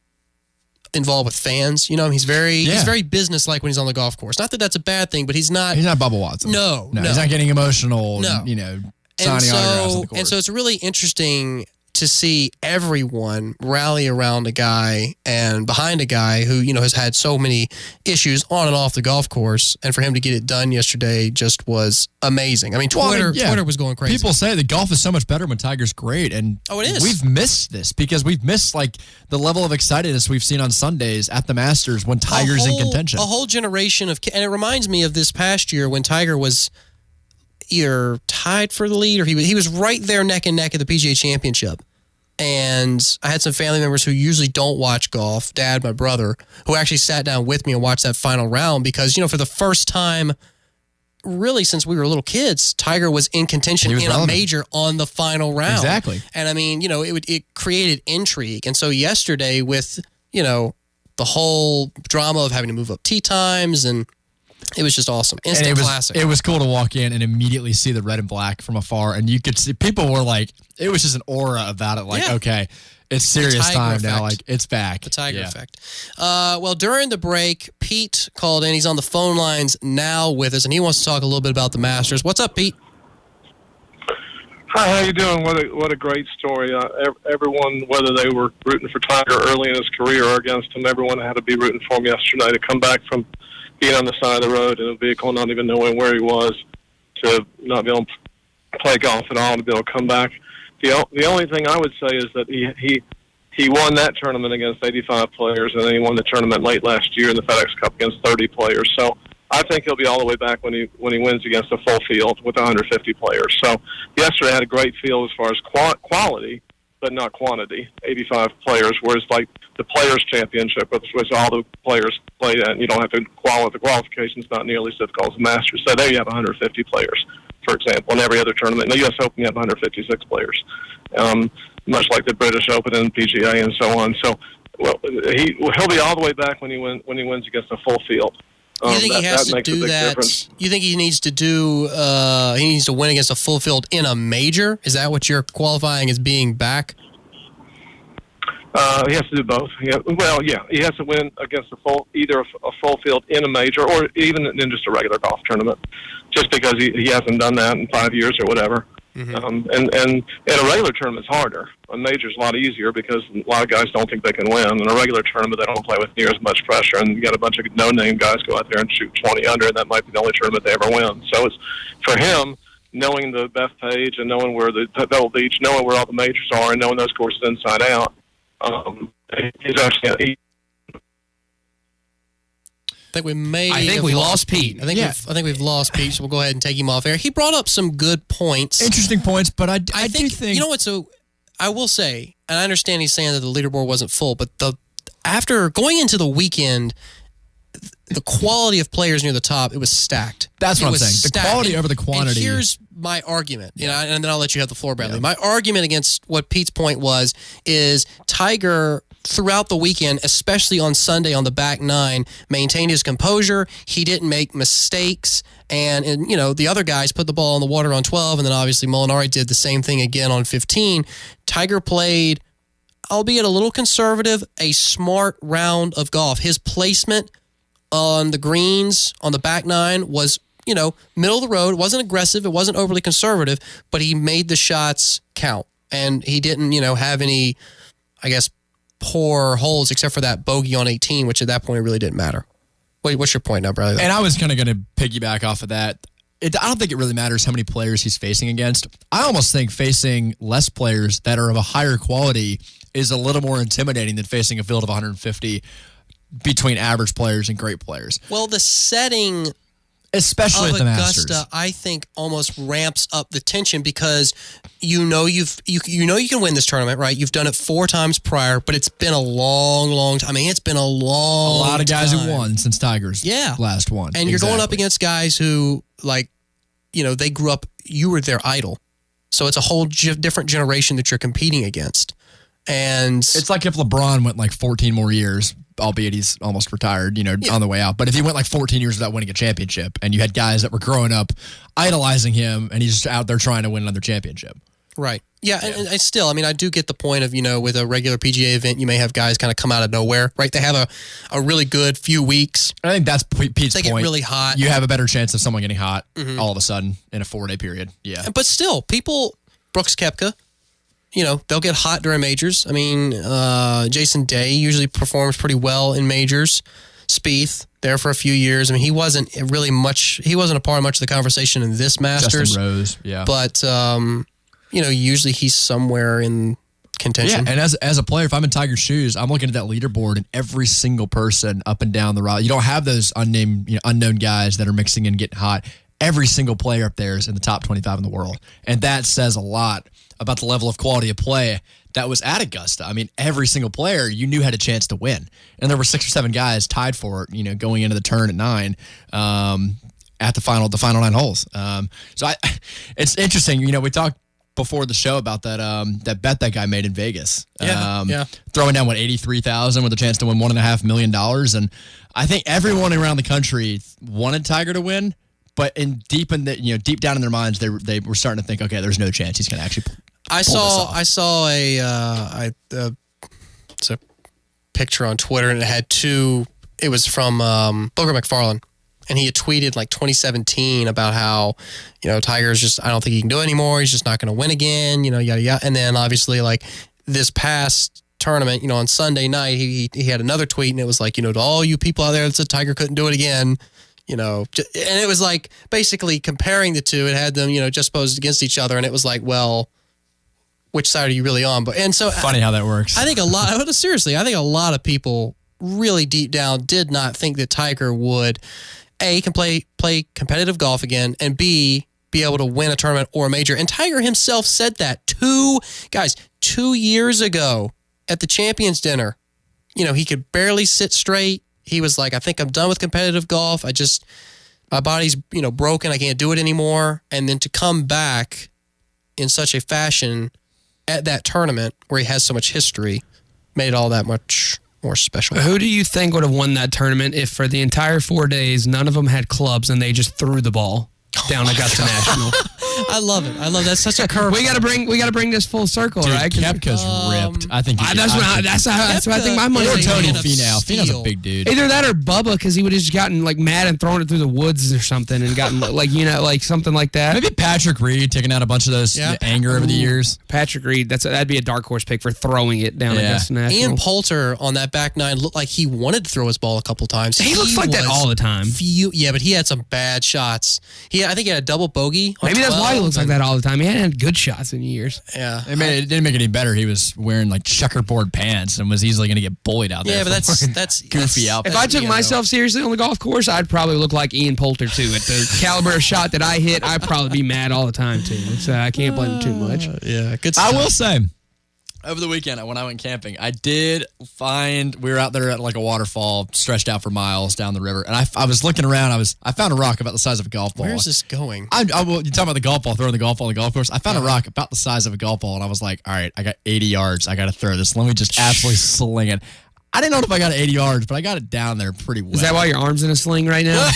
involved with fans. He's very business-like when he's on the golf course. Not that that's a bad thing, but he's not Bubba Watson. No, he's not getting emotional. No. Signing autographs on the course. And so it's really interesting to see everyone rally around a guy and behind a guy who, has had so many issues on and off the golf course. And for him to get it done yesterday just was amazing. I mean, Twitter was going crazy. People say that golf is so much better when Tiger's great. And it is. We've missed this because we've missed like the level of excitedness we've seen on Sundays at the Masters when Tiger's in contention. A whole generation of, and it reminds me of this past year when Tiger was either tied for the lead or he was right there neck and neck at the PGA Championship. And I had some family members who usually don't watch golf, Dad, my brother, who actually sat down with me and watched that final round because, for the first time, really since we were little kids, Tiger was in contention in a major on the final round. Exactly. And I mean, it created intrigue. And so yesterday with, the whole drama of having to move up tee times and it was just awesome. Instant classic. It was cool to walk in and immediately see the red and black from afar. And you could see people were like, it was just an aura about it. Like, okay, it's serious time now. Like, it's back. The Tiger effect. Well, during the break, Pete called in. He's on the phone lines now with us, and he wants to talk a little bit about the Masters. What's up, Pete? Hi, how you doing? What a great story. Everyone, whether they were rooting for Tiger early in his career or against him, everyone had to be rooting for him yesterday to come back from being on the side of the road in a vehicle, not even knowing where he was, to not be able to play golf at all, to be able to come back. The only thing I would say is that he won that tournament against 85 players, and then he won the tournament late last year in the FedEx Cup against 30 players. So I think he'll be all the way back when he wins against a full field with 150 players. So yesterday had a great field as far as quality, but not quantity. 85 players, whereas like the Players Championship, which all the players play in, you don't have to qualify. The qualification's not nearly as difficult as the Masters. So there you have 150 players, for example. In every other tournament, in the U.S. Open, you have 156 players, much like the British Open and PGA and so on. So he'll be all the way back when he wins against a full field. You think he has to do that? Difference. You think he needs to do? He needs to win against a full field in a major? Is that what you're qualifying as being back? He has to do both. He has to win against either a full field in a major or even in just a regular golf tournament. Just because he hasn't done that in 5 years or whatever. Mm-hmm. And a regular tournament's harder. A major's a lot easier because a lot of guys don't think they can win. In a regular tournament, they don't play with near as much pressure, and you got a bunch of no-name guys go out there and shoot 20 under, and that might be the only tournament they ever win. So it's for him, knowing the Bethpage and knowing where the Pebble Beach, knowing where all the majors are, and knowing those courses inside out. He's actually. I think we lost Pete. I think we've lost Pete, so we'll go ahead and take him off air. He brought up some good points. Interesting points, but I do think... You know what, so I will say, and I understand he's saying that the leaderboard wasn't full, but after going into the weekend, the quality of players near the top, it was stacked. That's what I'm saying. The quality over the quantity. And here's my argument, and then I'll let you have the floor, Bradley. Yeah. My argument against what Pete's point is Tiger... throughout the weekend, especially on Sunday on the back nine, maintained his composure. He didn't make mistakes. And the other guys put the ball in the water on 12, and then obviously Molinari did the same thing again on 15. Tiger played, albeit a little conservative, a smart round of golf. His placement on the greens on the back nine was, middle of the road. It wasn't aggressive. It wasn't overly conservative, but he made the shots count. And he didn't, have any, I guess, poor holes except for that bogey on 18, which at that point it really didn't matter. What's your point now, Bradley? And I was kind of going to piggyback off of that. I don't think it really matters how many players he's facing against. I almost think facing less players that are of a higher quality is a little more intimidating than facing a field of 150 between average players and great players. Well, the setting especially of at the Augusta, Masters. I think almost ramps up the tension because you know you can win this tournament, right? You've done it 4 times prior, but it's been a long time. I mean, it's been a lot of guys time. who won since Tiger's last one. And you're going up against guys who, like, they grew up, you were their idol. So it's a whole different generation that you're competing against. And it's like if LeBron went like 14 more years, albeit he's almost retired, on the way out. But if he went like 14 years without winning a championship, and you had guys that were growing up idolizing him, and he's just out there trying to win another championship. Right. Yeah, and I still, I do get the point of, with a regular PGA event, you may have guys kind of come out of nowhere, right? They have a really good few weeks. I think that's Pete's they point. Get really hot. You have a better chance of someone getting hot all of a sudden in a 4-day period. Yeah. But still, Brooks Koepka, they'll get hot during majors. Jason Day usually performs pretty well in majors. Spieth, there for a few years. He wasn't a part of much of the conversation in this Masters. Justin Rose, yeah. But, usually he's somewhere in contention. Yeah, and as a player, if I'm in Tiger's shoes, I'm looking at that leaderboard and every single person up and down the route. You don't have those unknown guys that are mixing and getting hot. Every single player up there is in the top 25 in the world. And that says a lot about the level of quality of play that was at Augusta. Every single player you knew had a chance to win. And there were 6 or 7 guys tied for it, going into the turn at 9 at the final 9 holes. It's interesting. We talked before the show about that bet that guy made in Vegas. Throwing down, $83,000 with a chance to win $1.5 million. And I think everyone around the country wanted Tiger to win. But deep down in their minds, they were starting to think, okay, there's no chance he's going to actually. I saw it's a picture on Twitter, and it had 2. It was from Booger McFarlane, and he had tweeted like 2017 about how Tiger's just, I don't think he can do it anymore. He's just not going to win again. Yada yada. And then obviously like this past tournament, on Sunday night, he had another tweet, and it was like, to all you people out there that said Tiger couldn't do it again. And it was like basically comparing the two. It had them, just posed against each other, and it was like, well, which side are you really on? And so funny how that works. I think a lot of people really deep down did not think that Tiger would can play competitive golf again, and B, be able to win a tournament or a major. And Tiger himself said that 2 years ago at the Champions Dinner. He could barely sit straight. He was like, I think I'm done with competitive golf. My body's, broken. I can't do it anymore. And then to come back in such a fashion at that tournament where he has so much history made it all that much more special. Who do you think would have won that tournament if for the entire 4 days, none of them had clubs and they just threw the ball down Augusta National? I love it. That's such a curve. We got to bring this full circle, dude, right? Koepka's ripped. I think that's what I think my money. Or Tony Finau. Finau's a big dude. Either that or Bubba, because he would have just gotten like mad and thrown it through the woods or something, and gotten like something like that. Maybe Patrick Reed taking out a bunch of those anger over the years. Patrick Reed, that'd be a dark horse pick for throwing it down Augusta National. Ian Poulter on that back 9 looked like he wanted to throw his ball a couple times. He looks like that all the time. But he had some bad shots. I think he had a double bogey. Maybe that's why he looks like that all the time. He hadn't had good shots in years. Yeah. It didn't make it any better. He was wearing like checkerboard pants and was easily going to get bullied out there. Yeah, but that's goofy outfit. If I took myself seriously on the golf course, I'd probably look like Ian Poulter too. At the caliber of shot that I hit, I'd probably be mad all the time too. So I can't blame him too much. Good stuff. I will say, over the weekend when I went camping, I did find we were out there at like a waterfall stretched out for miles down the river, and I was looking around. I found a rock about the size of a golf ball. Where's this going? You talking about the golf ball, throwing the golf ball on the golf course? I found a rock about the size of a golf ball, and I was like, all right, I got 80 yards. I got to throw this. Let me just absolutely sling it. I didn't know if I got 80 yards, but I got it down there pretty well. Is that why your arm's in a sling right now?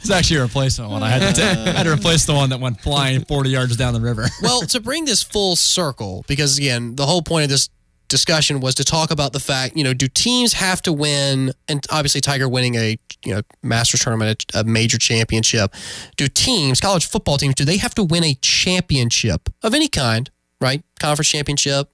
It's actually a replacement one. I had to replace the one that went flying 40 yards down the river. Well, to bring this full circle, because again, the whole point of this discussion was to talk about the fact, do teams have to win, and obviously Tiger winning a Masters tournament, a major championship. Do teams, college football teams, do they have to win a championship of any kind, right? Conference championship,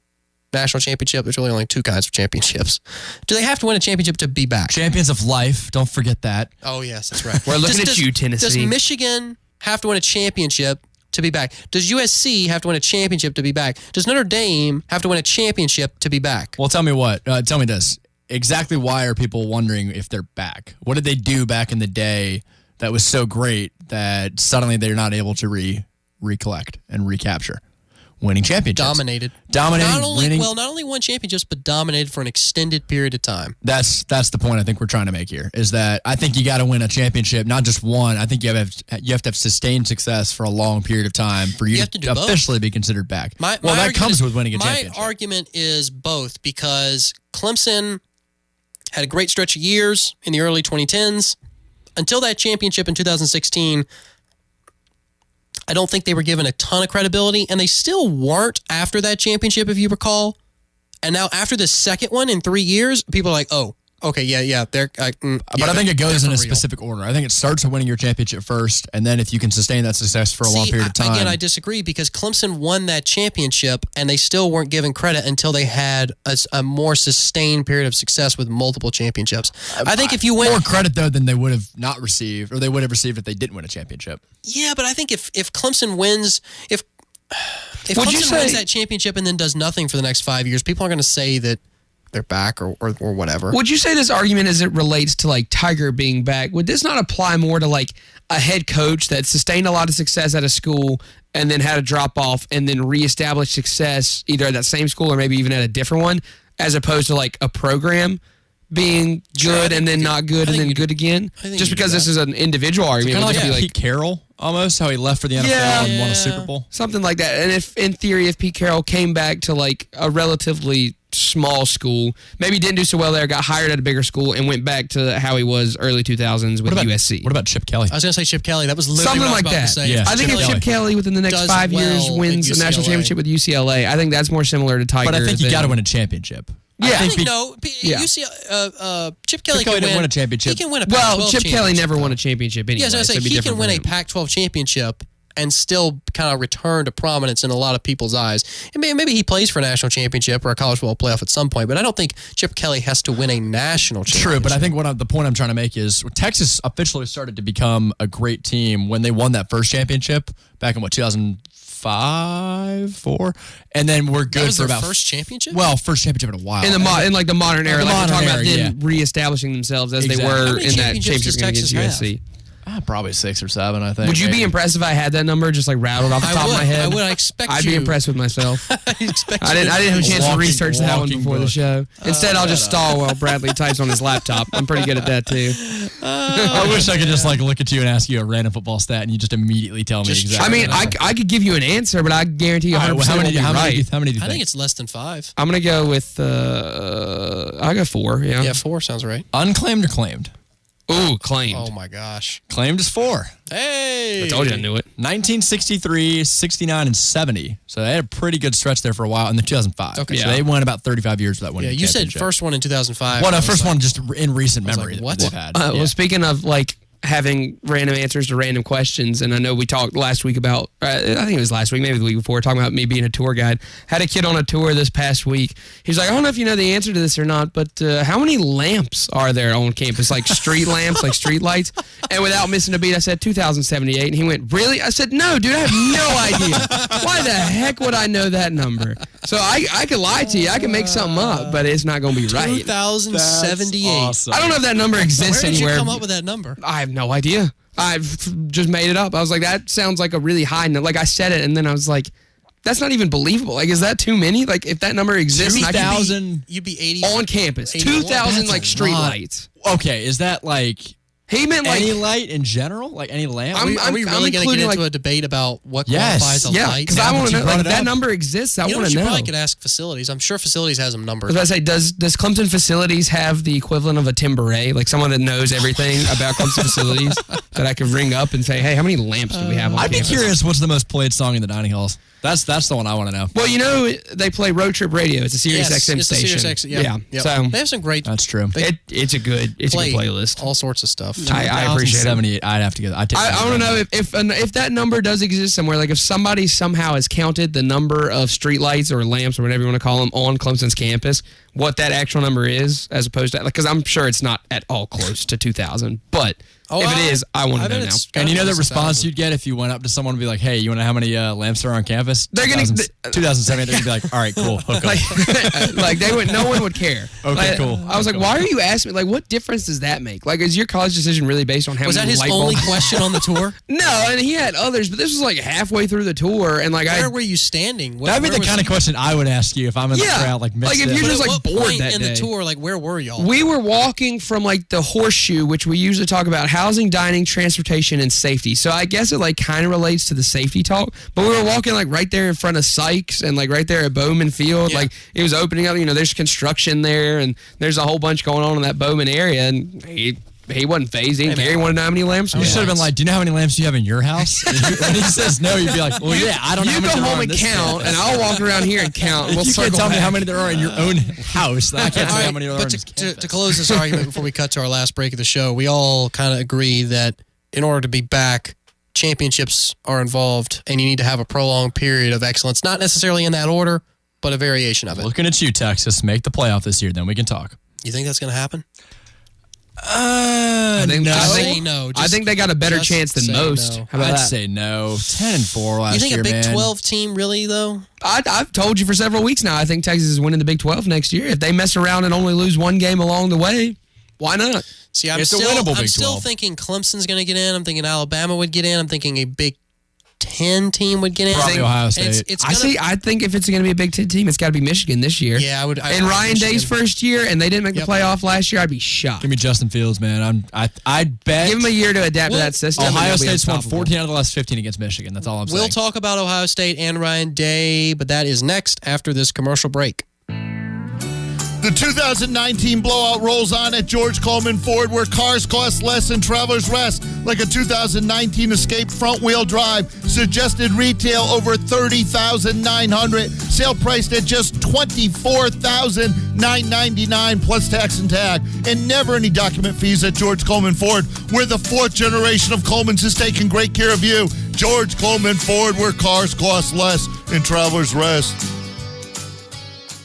national championship. There's really only 2 kinds of championships. Do they have to win a championship to be back? Champions of life. Don't forget that. Oh, yes, that's right. We're looking at you, Tennessee. Does Michigan have to win a championship to be back? Does USC have to win a championship to be back? Does Notre Dame have to win a championship to be back? Well, tell me what. Tell me this. exactly why are people wondering if they're back? What did they do back in the day that was so great that suddenly they're not able to recollect and recapture? Winning championships. Dominating, winning. Well, not only won championships, but dominated for an extended period of time. That's the point I think we're trying to make here, is that I think you got to win a championship, not just one. I think you have to have sustained success for a long period of time for you to officially be considered back. That comes with winning a championship. My argument is both, because Clemson had a great stretch of years in the early 2010s. Until that championship in 2016, I don't think they were given a ton of credibility, and they still weren't after that championship, if you recall. And now after the second one in 3 years, people are like, oh, okay, yeah. But I think it goes in a specific order. I think it starts with winning your championship first, and then if you can sustain that success for a long period of time. Again, I disagree, because Clemson won that championship, and they still weren't given credit until they had a more sustained period of success with multiple championships. I think if you win more credit, though, than they would have not received, or they would have received if they didn't win a championship. Yeah, but I think if Clemson wins, if Clemson wins that championship and then does nothing for the next 5 years, people are going to say that they're back or whatever. Would you say this argument, as it relates to like Tiger being back, would this not apply more to like a head coach that sustained a lot of success at a school and then had a drop off and then reestablished success either at that same school or maybe even at a different one, as opposed to like a program being good and then not good and then good again? Just because this is an individual argument. Kind of like Pete Carroll, almost, how he left for the NFL and won a Super Bowl. Something like that. And if, in theory, if Pete Carroll came back to like a relatively small school, maybe didn't do so well there, got hired at a bigger school, and went back to how he was early 2000s with USC. What about Chip Kelly? I was going to say Chip Kelly. That was literally something like that. Yeah. I think if Chip Kelly within the next 5 years wins a national championship with UCLA, I think that's more similar to Tiger. But I think you got to win a championship. Yeah, Chip Kelly didn't win a championship. He can win a Pac-12 Chip Kelly never won a championship anyway. Yeah, so I was going to say, he can win a Pac-12 championship and still kind of return to prominence in a lot of people's eyes. And maybe he plays for a national championship or a college football playoff at some point, but I don't think Chip Kelly has to win a national championship. True, but I think the point I'm trying to make is Texas officially started to become a great team when they won that first championship back in 2005, 4, and then we're good for about first championship. Well, first championship in a while. In the modern era, like we're talking about them reestablishing themselves as they were in that championship game against USC. Probably 6 or 7, I think. Would you be impressed if I had that number just like rattled off the top of my head? I would. I expect I'd be impressed with myself. I didn't have a chance to research that one before the show. Instead, I'll just stall while Bradley types on his laptop. I'm pretty good at that too. I wish I could just like look at you and ask you a random football stat, and you just immediately tell me exactly. I mean, I could give you an answer, but I guarantee you 100% how many do you right. How many do you think? I think it's less than 5. I'm gonna go with I got 4. Yeah. Yeah, 4 sounds right. Unclaimed or claimed? Ooh, claimed. Oh my gosh. Claimed is 4. Hey. I told you I knew it. 1963, 69, and 70. So they had a pretty good stretch there for a while in the 2005. Okay. So they went about 35 years without winning. Yeah, you said first one in 2005. Well, no, first one just in recent memory. Like, what? They've had. Well, speaking of like having random answers to random questions, and I know we talked last week about, I think it was last week, maybe the week before, talking about me being a tour guide. Had a kid on a tour this past week. He was like, I don't know if you know the answer to this or not, but how many lamps are there on campus? Like street lamps, like street lights? And without missing a beat, I said 2,078, and he went, really? I said, no, dude, I have no idea. Why the heck would I know that number? So I could lie to you. I can make something up, but it's not going to be right. 2,078. Awesome. I don't know if that number exists Where did anywhere. you come up with that number? I have no idea. I've just made it up. I was like, that sounds like a really high number. Like I said it, and then I was like, that's not even believable. Like, is that too many? Like, if that number exists, 2,000. You'd be 80 on campus. 2,000 like street lights. Okay, is that like he meant like any light in general? Like any lamp? Are we really going to get into a debate about what qualifies a light? Because I want to know. Like, that number exists. I want to know. You probably could ask facilities. I'm sure facilities has them numbered. I was about to say, does Clemson facilities have the equivalent of a Tim Beret? Like someone that knows everything about Clemson facilities that I could ring up and say, hey, how many lamps do we have on I'd campus? be curious what's the most played song in the dining halls. That's the one I want to know. Well, you know, they play Road Trip Radio. It's a Sirius XM it's station. A Sirius XM, yeah. Yep. So they have some great. That's true. It's a good playlist. All sorts of stuff. I appreciate it. 78. I'd have to get. I want to know if that number does exist somewhere. Like if somebody somehow has counted the number of streetlights or lamps or whatever you want to call them on Clemson's campus, what that actual number is, as opposed to, because I'm sure it's not at all close to 2,000. But if it is, I want to know now. And you know the response you'd get if you went up to someone and be like, "Hey, you want to know how many lamps are on campus?" They're going to 2007. They're going to be like, "All right, cool, hook up." Like they would, no one would care. Okay, cool. I was like, "Why are you asking me? Like, what difference does that make? Like, is your college decision really based on how Was many that his light only bulbs?" question on the tour? No, and he had others, but this was like halfway through the tour, and like Where were you standing? That'd be the kind of question I would ask you if I'm in the crowd, like mixed if in. you're just At like what bored point that in day. the tour, like where were y'all? We were walking from like the horseshoe, which we usually talk about housing, dining, transportation, and safety. So I guess it like kind of relates to the safety talk. But we were walking like right there in front of Sykes and like right there at Bowman Field. Yeah. Like it was opening up. You know, there's construction there, and there's a whole bunch going on in that Bowman area. And he wasn't phased. Gary wanted to know how many lamps. You should have been like, "Do you know how many lamps you have in your house?" And when he says no, you'd be like, "Well, yeah, I don't know." You how many go there are home on and this count, campus." and I'll walk around here and count. If We'll you can't circle tell me back. how many there are in your own house, then I can't tell you how many there are. But on this campus. to close this argument before we cut to our last break of the show, we all kind of agree that in order to be back, championships are involved, and you need to have a prolonged period of excellence. Not necessarily in that order, but a variation of it. Looking at you, Texas. Make the playoff this year, then we can talk. You think that's going to happen? I think, no. I think, Say no. I think they got a better Just chance than say most. no. How about I'd that? say no. 10-4 last year, You think a Big man. 12 team really, though? I've told you for several weeks now, I think Texas is winning the Big 12 next year. If they mess around and only lose one game along the way, why not? See, I'm It's a still, winnable I'm Big still 12. thinking Clemson's going to get in. I'm thinking Alabama would get in. I'm thinking a Big 10 team would get in. Probably Ohio State. It's I think if it's going to be a Big 10 team, it's got to be Michigan this year. Yeah, I would. And Ryan Day's first year, and they didn't make the playoff last year, I'd be shocked. Give me Justin Fields, man. I'd bet. Give him a year to adapt to that system. Ohio and they'll be State's won unstoppable. 14 out of the last 15 against Michigan. That's all I'm saying. We'll talk about Ohio State and Ryan Day, but that is next after this commercial break. The 2019 blowout rolls on at George Coleman Ford, where cars cost less and travelers rest, like a 2019 Escape front-wheel drive. Suggested retail over $30,900. Sale priced at just $24,999 plus tax and tag. And never any document fees at George Coleman Ford, where the fourth generation of Coleman's is taking great care of you. George Coleman Ford, where cars cost less and travelers rest.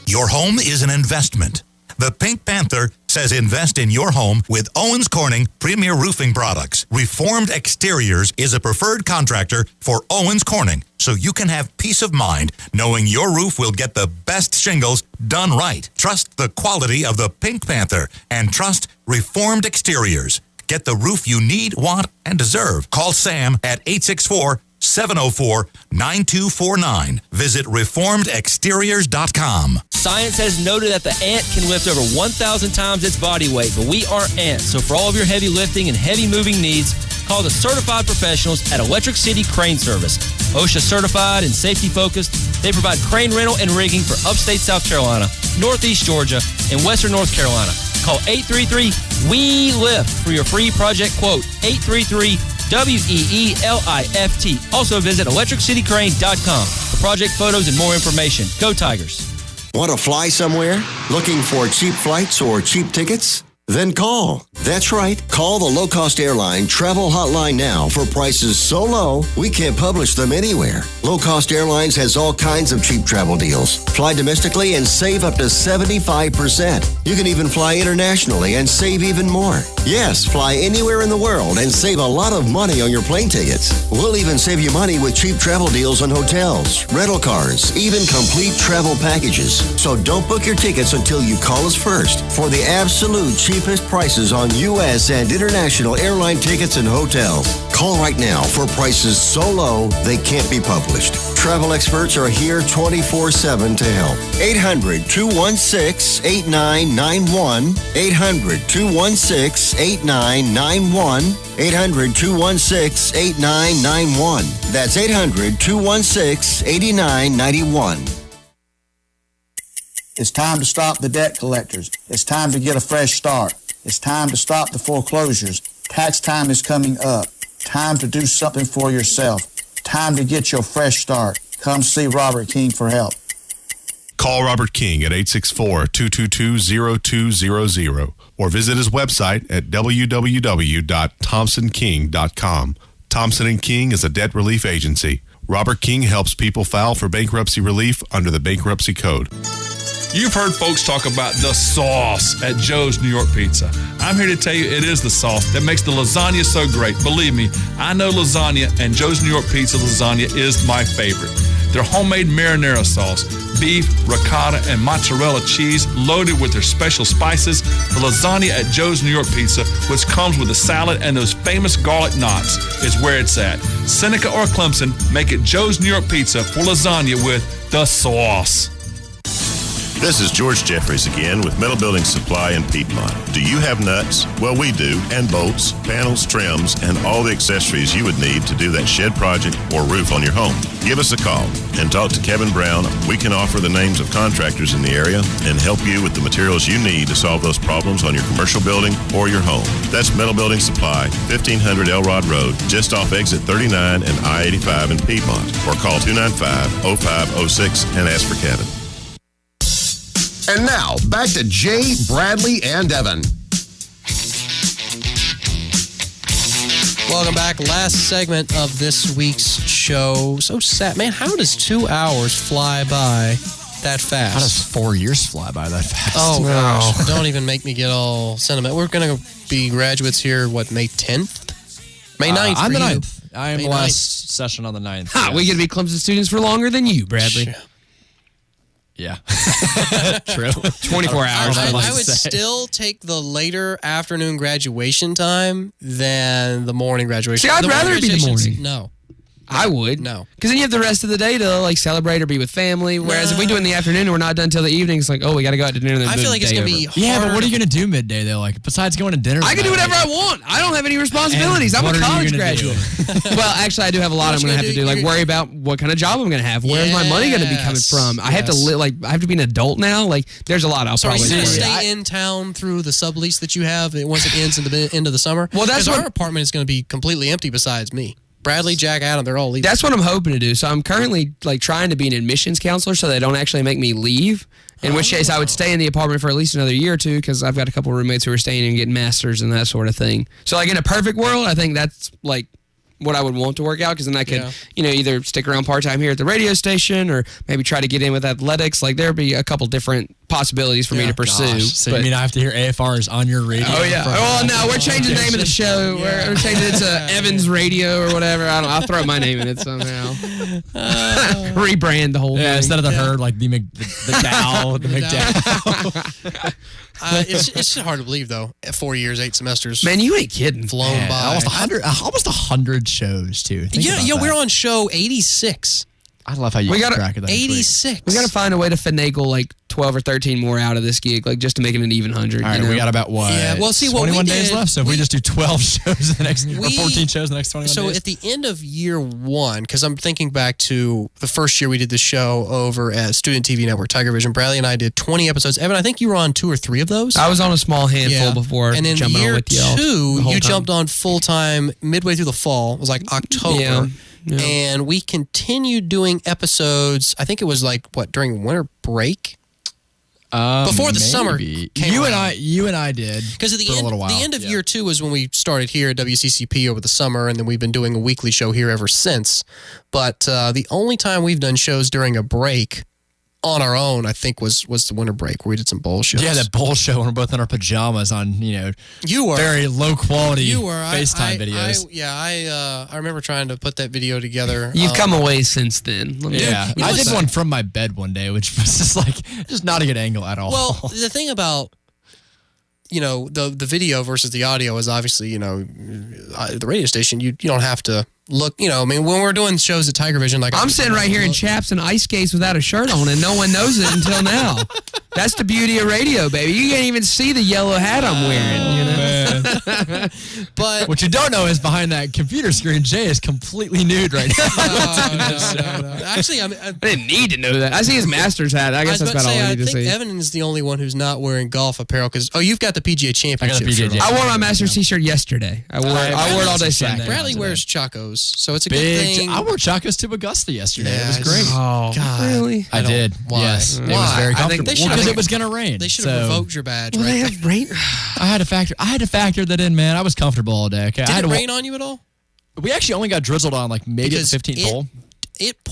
Your home is an investment. The Pink Panther says invest in your home with Owens Corning Premier Roofing Products. Reformed Exteriors is a preferred contractor for Owens Corning, so you can have peace of mind knowing your roof will get the best shingles done right. Trust the quality of the Pink Panther and trust Reformed Exteriors. Get the roof you need, want, and deserve. Call Sam at 864-704-9249. Visit reformedexteriors.com. Science has noted that the ant can lift over 1,000 times its body weight, but we aren't ants. So for all of your heavy lifting and heavy moving needs, call the certified professionals at Electric City Crane Service. OSHA certified and safety focused, they provide crane rental and rigging for upstate South Carolina, Northeast Georgia, and Western North Carolina. Call 833-WE-LIFT for your free project quote. 833-WEELIFT. Also visit electricitycrane.com for project photos and more information. Go Tigers. Want to fly somewhere? Looking for cheap flights or cheap tickets? Then call. That's right. Call the low-cost airline travel hotline now for prices so low, we can't publish them anywhere. Low-cost airlines has all kinds of cheap travel deals. Fly domestically and save up to 75%. You can even fly internationally and save even more. Yes, fly anywhere in the world and save a lot of money on your plane tickets. We'll even save you money with cheap travel deals on hotels, rental cars, even complete travel packages. So don't book your tickets until you call us first for the absolute cheapest prices on U.S. and international airline tickets and hotels. Call right now for prices so low they can't be published. Travel experts are here 24/7 to help. 800-216-8991. 800-216-8991. 800-216-8991. That's 800-216-8991. It's time to stop the debt collectors. It's time to get a fresh start. It's time to stop the foreclosures. Tax time is coming up. Time to do something for yourself. Time to get your fresh start. Come see Robert King for help. Call Robert King at 864-222-0200 or visit his website at www.thompsonking.com. Thompson & King is a debt relief agency. Robert King helps people file for bankruptcy relief under the Bankruptcy Code. You've heard folks talk about the sauce at Joe's New York Pizza. I'm here to tell you it is the sauce that makes the lasagna so great. Believe me, I know lasagna, and Joe's New York Pizza lasagna is my favorite. Their homemade marinara sauce, beef, ricotta, and mozzarella cheese loaded with their special spices. The lasagna at Joe's New York Pizza, which comes with a salad and those famous garlic knots, is where it's at. Seneca or Clemson, make it Joe's New York Pizza for lasagna with the sauce. This is George Jeffries again with Metal Building Supply in Piedmont. Do you have nuts? Well, we do, and bolts, panels, trims, and all the accessories you would need to do that shed project or roof on your home. Give us a call and talk to Kevin Brown. We can offer the names of contractors in the area and help you with the materials you need to solve those problems on your commercial building or your home. That's Metal Building Supply, 1500 Elrod Road, just off exit 39 and I-85 in Piedmont, or call 295-0506 and ask for Kevin. And now, back to Jay, Bradley, and Evan. Welcome back. Last segment of this week's show. So sad. Man, how does 2 hours fly by that fast? How does 4 years fly by that fast? Oh, gosh. Don't even make me get all sentimental. We're going to be graduates here, May 10th? May 9th I'm for the you. 9th. I am May the last session on the 9th. Ha, we get to be Clemson students for longer than you, Bradley. Yeah. True. 24 hours. I would still take the later afternoon graduation time than the morning graduation. See, I'd rather it be the morning. No. I would. No. Because then you have the rest of the day to like celebrate or be with family. Whereas if we do it in the afternoon and we're not done till the evening, it's like, oh, we got to go out to dinner. And then I feel like it's going to be hard. Yeah, but what are you going to do midday, though? Like, besides going to dinner? I can do whatever I want. I don't have any responsibilities. I'm a college graduate. Well, actually, I do have a lot I'm going to have to do. Like, worry about what kind of job I'm going to have. Where's my money going to be coming from? I have to I have to be an adult now. Like, there's a lot I'll probably do. do. Stay in town through the sublease that you have once it ends in the end of the summer? Well, that's our apartment is going to be completely empty besides me. Bradley, Jack, Adam, they're all leaving. That's what I'm hoping to do. So I'm currently like trying to be an admissions counselor so they don't actually make me leave. In which case I would stay in the apartment for at least another year or two because I've got a couple of roommates who are staying and getting masters and that sort of thing. So like in a perfect world, I think that's like what I would want to work out because then I could, either stick around part-time here at the radio station or maybe try to get in with athletics. Like there'd be a couple different possibilities for me to pursue. Gosh. So you mean I have to hear AFR is on your radio? Oh, yeah. Well, no, we're changing the name of the show. Yeah. We're changing it to Evans Radio or whatever. I'll throw my name in it somehow. Rebrand the whole thing. Yeah, instead of the herd, like the McDowell, the McDowell. It's just hard to believe, though. 4 years, 8 semesters. Man, you ain't kidding. Flown by. Almost 100 shows, too. We're on show 86. I love how you keep track of that. 86. We got to find a way to finagle like 12 or 13 more out of this gig, like just to make it an even 100. All right, we got about what? Yeah, well, see, 21 days left. So if we just do 12 shows in the next, or 14 shows in the next 21 days. So at the end of year one, because I'm thinking back to the first year we did the show over at Student TV Network, Tiger Vision. Bradley and I did 20 episodes. Evan, I think you were on 2 or 3 of those. I was on a small handful before and then jumping on with y'all. Year 2, you jumped on full time midway through the fall. It was like October. Yeah. And we continued doing episodes. I think it was like during winter break. Before the summer came you around. and I did because at the for end, a little while. The end of year 2 was when we started here at WCCP over the summer, and then we've been doing a weekly show here ever since. But the only time we've done shows during a break on our own, I think, was the winter break where we did some bowl shows. Yeah, that bowl show when we're both in our pajamas on you were very low quality I FaceTime videos. I remember trying to put that video together. You've come away since then. I did one from my bed one day, which was just not a good angle at all. Well, the thing about the video versus the audio is obviously the radio station. You don't have to look. I mean, when we're doing shows at Tiger Vision, like I'm sitting right here in chaps and ice skates without a shirt on, and no one knows it until now. That's the beauty of radio, baby. You can't even see the yellow hat I'm wearing. But what you don't know is behind that computer screen, Jay is completely nude right now. No. Actually, I didn't need to know that. I see his master's hat. I guess that's about all I need to see. I think Evan is the only one who's not wearing golf apparel because you've got the PGA Championship. shirt on. I wore my master's t-shirt yesterday. I wore it all day Sunday. Bradley wears Chacos, so it's a good thing. I wore Chacos to Augusta yesterday. It was great. Oh, God. Really? I did. Why? Yes. Why? It was very I think comfortable. Because it was going to rain. They should have revoked your badge. Well, right? they have rain. I had to factor that in, man. I was comfortable all day. Okay? Did it rain on you at all? We actually only got drizzled on maybe at the 15th hole. It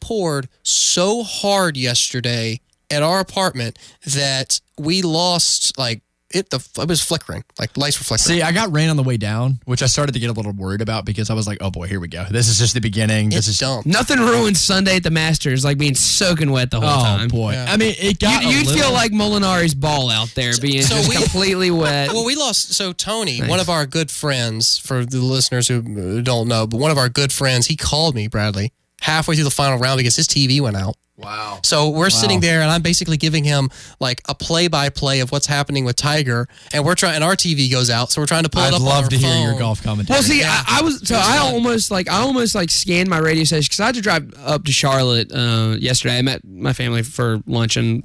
poured so hard yesterday. at our apartment that we lost, like, it was flickering. Like, lights were flickering. See, I got rain on the way down, which I started to get a little worried about because I was like, oh boy, here we go. This is just the beginning. This is dumb. Nothing ruins Sunday at the Masters like being soaking wet the whole time. Oh boy. Yeah. I mean, it got You'd feel like Molinari's ball out there being completely wet. Well, we lost. So Tony, one of our good friends, for the listeners who don't know, but one of our good friends, he called me, Bradley, halfway through the final round because his TV went out. Wow. So we're sitting there, and I'm basically giving him like a play-by-play of what's happening with Tiger, and we're trying, and our TV goes out, so we're trying to pull it up on our phone. I'd love to hear your golf commentary. Well, see, I almost scanned my radio station because I had to drive up to Charlotte yesterday. I met my family for lunch, and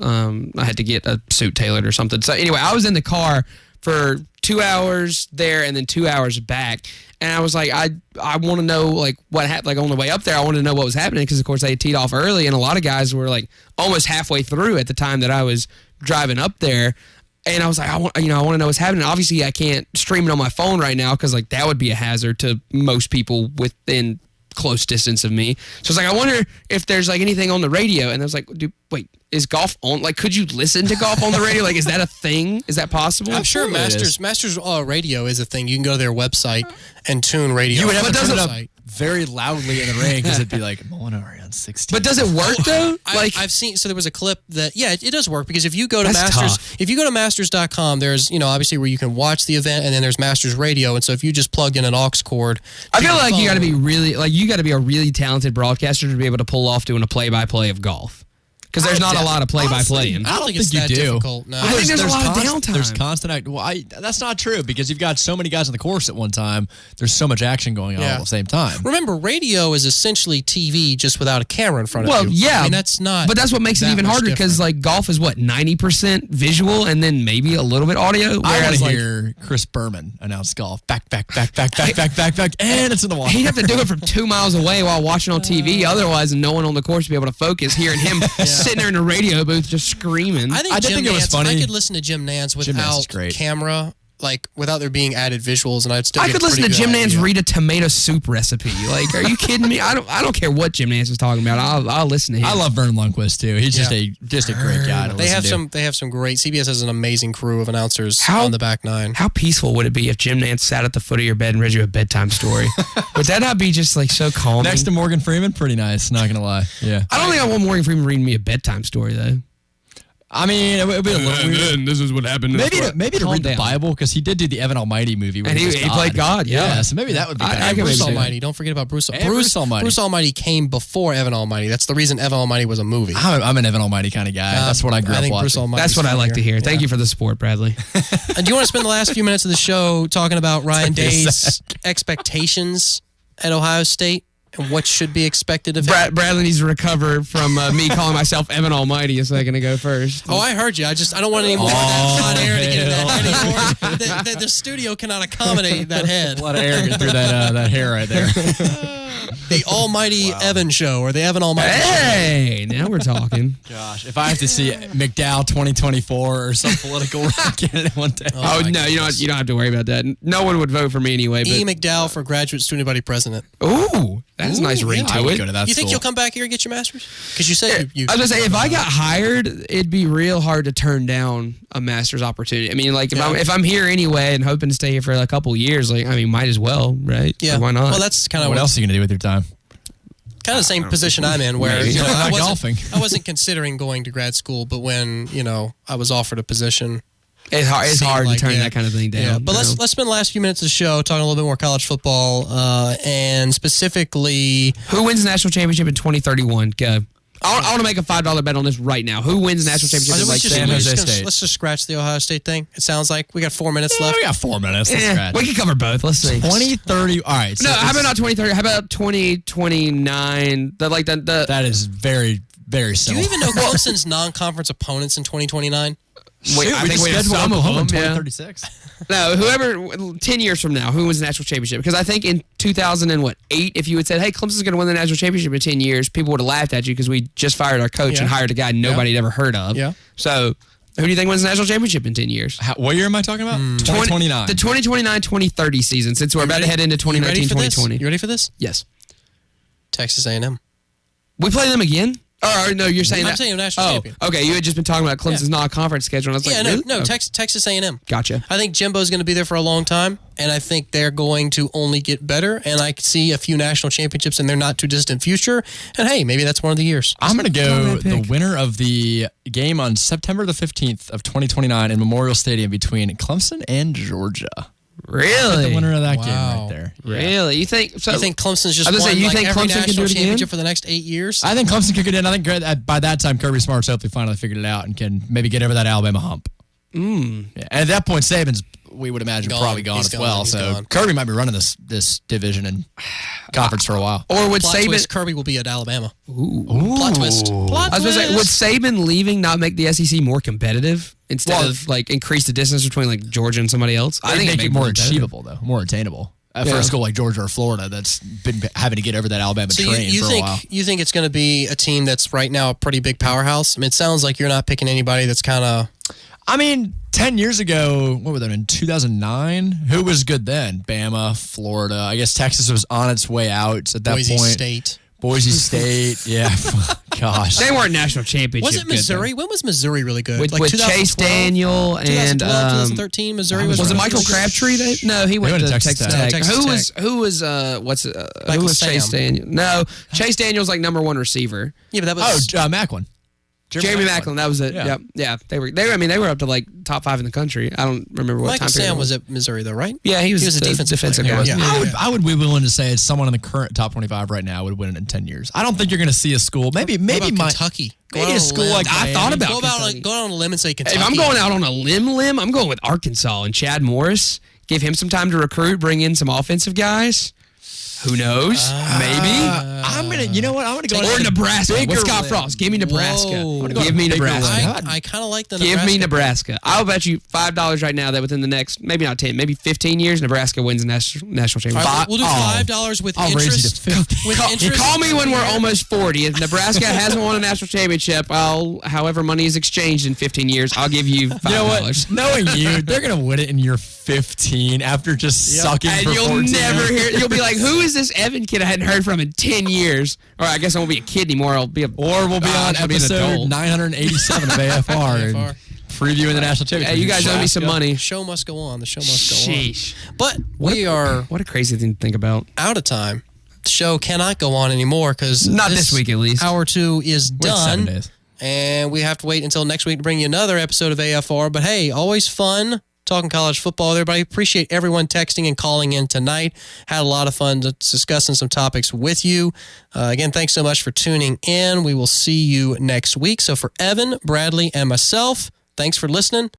I had to get a suit tailored or something. So anyway, I was in the car for 2 hours there and then 2 hours back. And I was like, I want to know like what happened. Like on the way up there, I wanted to know what was happening because of course they had teed off early, and a lot of guys were like almost halfway through at the time that I was driving up there. And I was like, I want to know what's happening. Obviously, I can't stream it on my phone right now because like that would be a hazard to most people within close distance of me. So I was like, I wonder if there's like anything on the radio. And I was like, dude, wait, is golf on? Like, could you listen to golf on the radio? Like, is that a thing? Is that possible? I'm sure Masters Radio is a thing. You can go to their website and tune radio. You would have to turn it up very loudly in the rain because it'd be like Molinari on 16. But does it work though? I've seen. So there was a clip that it does work because if you go to if you go to Masters.com, there's obviously where you can watch the event, and then there's Masters Radio, and so if you just plugged in an aux cord, I feel like you got to be a really talented broadcaster to be able to pull off doing a play-by-play of golf. Because there's not a lot of play-by-play in. I don't think it's that difficult. No. I think there's a lot of downtime. There's constant. That's not true because you've got so many guys on the course at one time. There's so much action going on at the same time. Remember, radio is essentially TV just without a camera in front of you. Well, yeah, I mean, that's not. But that's what makes it even harder because like golf is what 90% visual and then maybe a little bit audio. I want to hear Chris Berman announce golf. Back, and it's in the water. He'd have to do it from 2 miles away while watching on TV. Otherwise, no one on the course would be able to focus hearing him sitting there in a radio booth just screaming. I think it was funny. I could listen to Jim Nantz without camera, like without there being added visuals, and I'd still. I could listen to Jim Nantz read a tomato soup recipe. Like, are you kidding me? I don't care what Jim Nantz is talking about. I'll listen to him. I love Vern Lundquist too. He's just a great guy. To they have some great. CBS has an amazing crew of announcers on the back nine. How peaceful would it be if Jim Nantz sat at the foot of your bed and read you a bedtime story? Would that not be just like so calming? Next to Morgan Freeman, pretty nice. Not gonna lie. Yeah. I don't think I want Morgan Freeman reading me a bedtime story though. I mean, it would be a little weird. This is what happened. Maybe to read the Bible because he did do the Evan Almighty movie. And he played God. Yeah. So maybe that would be. Bruce Almighty. Don't forget about Bruce Almighty. Bruce Almighty came before Evan Almighty. That's the reason Evan Almighty was a movie. I'm an Evan Almighty kind of guy. That's what I grew up watching. That's what I like to hear. Thank you for the support, Bradley. Do you want to spend the last few minutes of the show talking about Ryan Day's expectations at Ohio State? And what should be expected of him? Bradley needs to recover from me calling myself Evan Almighty a second ago first. Oh, I heard you. I don't want any more of that hot air to get in that head anymore. The studio cannot accommodate that head. A lot of air getting through that hair right there. The Almighty Evan Show or the Evan Almighty Show. Now we're talking. Gosh, if I have to see McDowell 2024 or some political candidate one day. Oh no, you don't have to worry about that. No one would vote for me anyway. E. McDowell for graduate student body president. Ooh. That's a nice ring to it. Go to that you think you'll come back here and get your master's? Because you said you. I was gonna say if I got hired, it'd be real hard to turn down a master's opportunity. I mean, like if I'm here anyway and hoping to stay here for a couple years, like I mean, might as well, right? Yeah. Or why not? Well, that's kind of what else are you gonna do with your time? Kind of the same position I'm in, where golfing. I wasn't considering going to grad school, but when I was offered a position. It's hard to turn that kind of thing down. Yeah. But let's spend the last few minutes of the show talking a little bit more college football, and specifically who wins the national championship in 2031. Go. I want to make a $5 bet on this right now. Who wins the national championship in San Jose State? Let's just scratch the Ohio State thing. It sounds like we got 4 minutes left. We got 4 minutes. Let's scratch. We can cover both. Let's see. 2030. All right. No, how about not 2030? How about 2029? That is very, very similar. Do you even know Clemson's non-conference opponents in 2029? Wait, I think we have some of them. 2036. No, whoever 10 years from now, who wins the national championship? Because I think in 2008, if you had said, "Hey, Clemson's going to win the national championship in 10 years," people would have laughed at you because we just fired our coach and hired a guy nobody had ever heard of. Yeah. So, who do you think wins the national championship in 10 years? What year am I talking about? 2029. The 2029-2030 season. Since we're about to head into 2019-2020. You ready for this? Yes. Texas A&M. We play them again? Or no, you're saying I'm that. saying national champion. Okay. You had just been talking about Clemson's non-conference schedule. And I was like, really? No, Okay. Texas A&M. Gotcha. I think Jimbo's going to be there for a long time, and I think they're going to only get better, and I could see a few national championships in their not too distant future, and hey, maybe that's one of the years. I'm going to go the winner of the game on September the 15th of 2029 in Memorial Stadium between Clemson and Georgia. Really? The winner of that game right there. Really? You think? So, you think Clemson's just I was won gonna say, you think every Clemson can national do it again? championship for the next 8 years? I think Clemson could get in. I think by that time, Kirby Smart's hopefully finally figured it out and can maybe get over that Alabama hump. Yeah. And at that point, Saban's, we would imagine, probably gone as well. So Kirby might be running this division and conference for a while. Or would Plot Saban... twist, Kirby will be at Alabama. Ooh. Plot twist. Plot I was going to say, would twist. Saban leaving not make the SEC more competitive instead of like increase the distance between like Georgia and somebody else? I think it'd make it more achievable, though, more attainable. For a school like Georgia or Florida that's been having to get over that Alabama train for a while. You think it's going to be a team that's right now a pretty big powerhouse? I mean, it sounds like you're not picking anybody that's kind of... I mean, 10 years ago, what were they in 2009? Who was good then? Bama, Florida. I guess Texas was on its way out at that Boise point. State. Boise State, yeah. Gosh. They weren't national championship. Was it Missouri? When was Missouri really good? With, like with Chase Daniel and 2013, Missouri was it really Michael good? Crabtree? No, he went to Texas Tech. Texas Who was Michael Chase Sam. Daniel? No, Chase Daniel's like number one receiver. Yeah, but that was Macklin. Jeremy Macklin, that was it. Yeah. They were. I mean, they were up to like top 5 in the country. I don't remember what Michael time period Sam it was at Missouri though, right? Yeah, he was a the defensive player. guy. Yeah. I would be willing to say it's someone in the current top 25 right now would win it in 10 years. I don't think you're going to see a school. Maybe Kentucky. Maybe a school like I thought about go out on a limb and say Kentucky. If I'm going out on a limb, I'm going with Arkansas and Chad Morris. Give him some time to recruit, bring in some offensive guys. Who knows? Maybe. I'm gonna. You know what? I'm gonna go. Or Nebraska. Bigger With Scott limb. Frost. Give me Nebraska. Whoa. Give me Nebraska. I kind of like the Give Nebraska. me Nebraska. I'll bet you $5 right now that within the next, maybe not 10, maybe 15 years, Nebraska wins the national championship. All right, we'll do $5 with I'll raise you interest. to 50. With interest. Call me when we're almost 40. If Nebraska hasn't won a national championship, however money is exchanged in 15 years, I'll give you $5. You know what? Knowing you, they're gonna win it in year 15 after just sucking And for you'll 14 never years. hear. You'll be like, "Who is this Evan kid I hadn't heard from in 10 years?" Or I guess I won't be a kid anymore. I'll be We'll be on I'll be an episode adult. 987 of AFR. and previewing the national championship. Hey, you guys owe me some money. The show must go on. The show must go on. Sheesh. But we are What a crazy thing to think about. out of time. The show cannot go on anymore because Not this week, at least. Hour 2 is We're at 7 done. days. And we have to wait until next week to bring you another episode of AFR. But hey, always fun talking college football with everybody. Appreciate everyone texting and calling in tonight. Had a lot of fun discussing some topics with you. Again, thanks so much for tuning in. We will see you next week. So for Evan, Bradley, and myself, thanks for listening.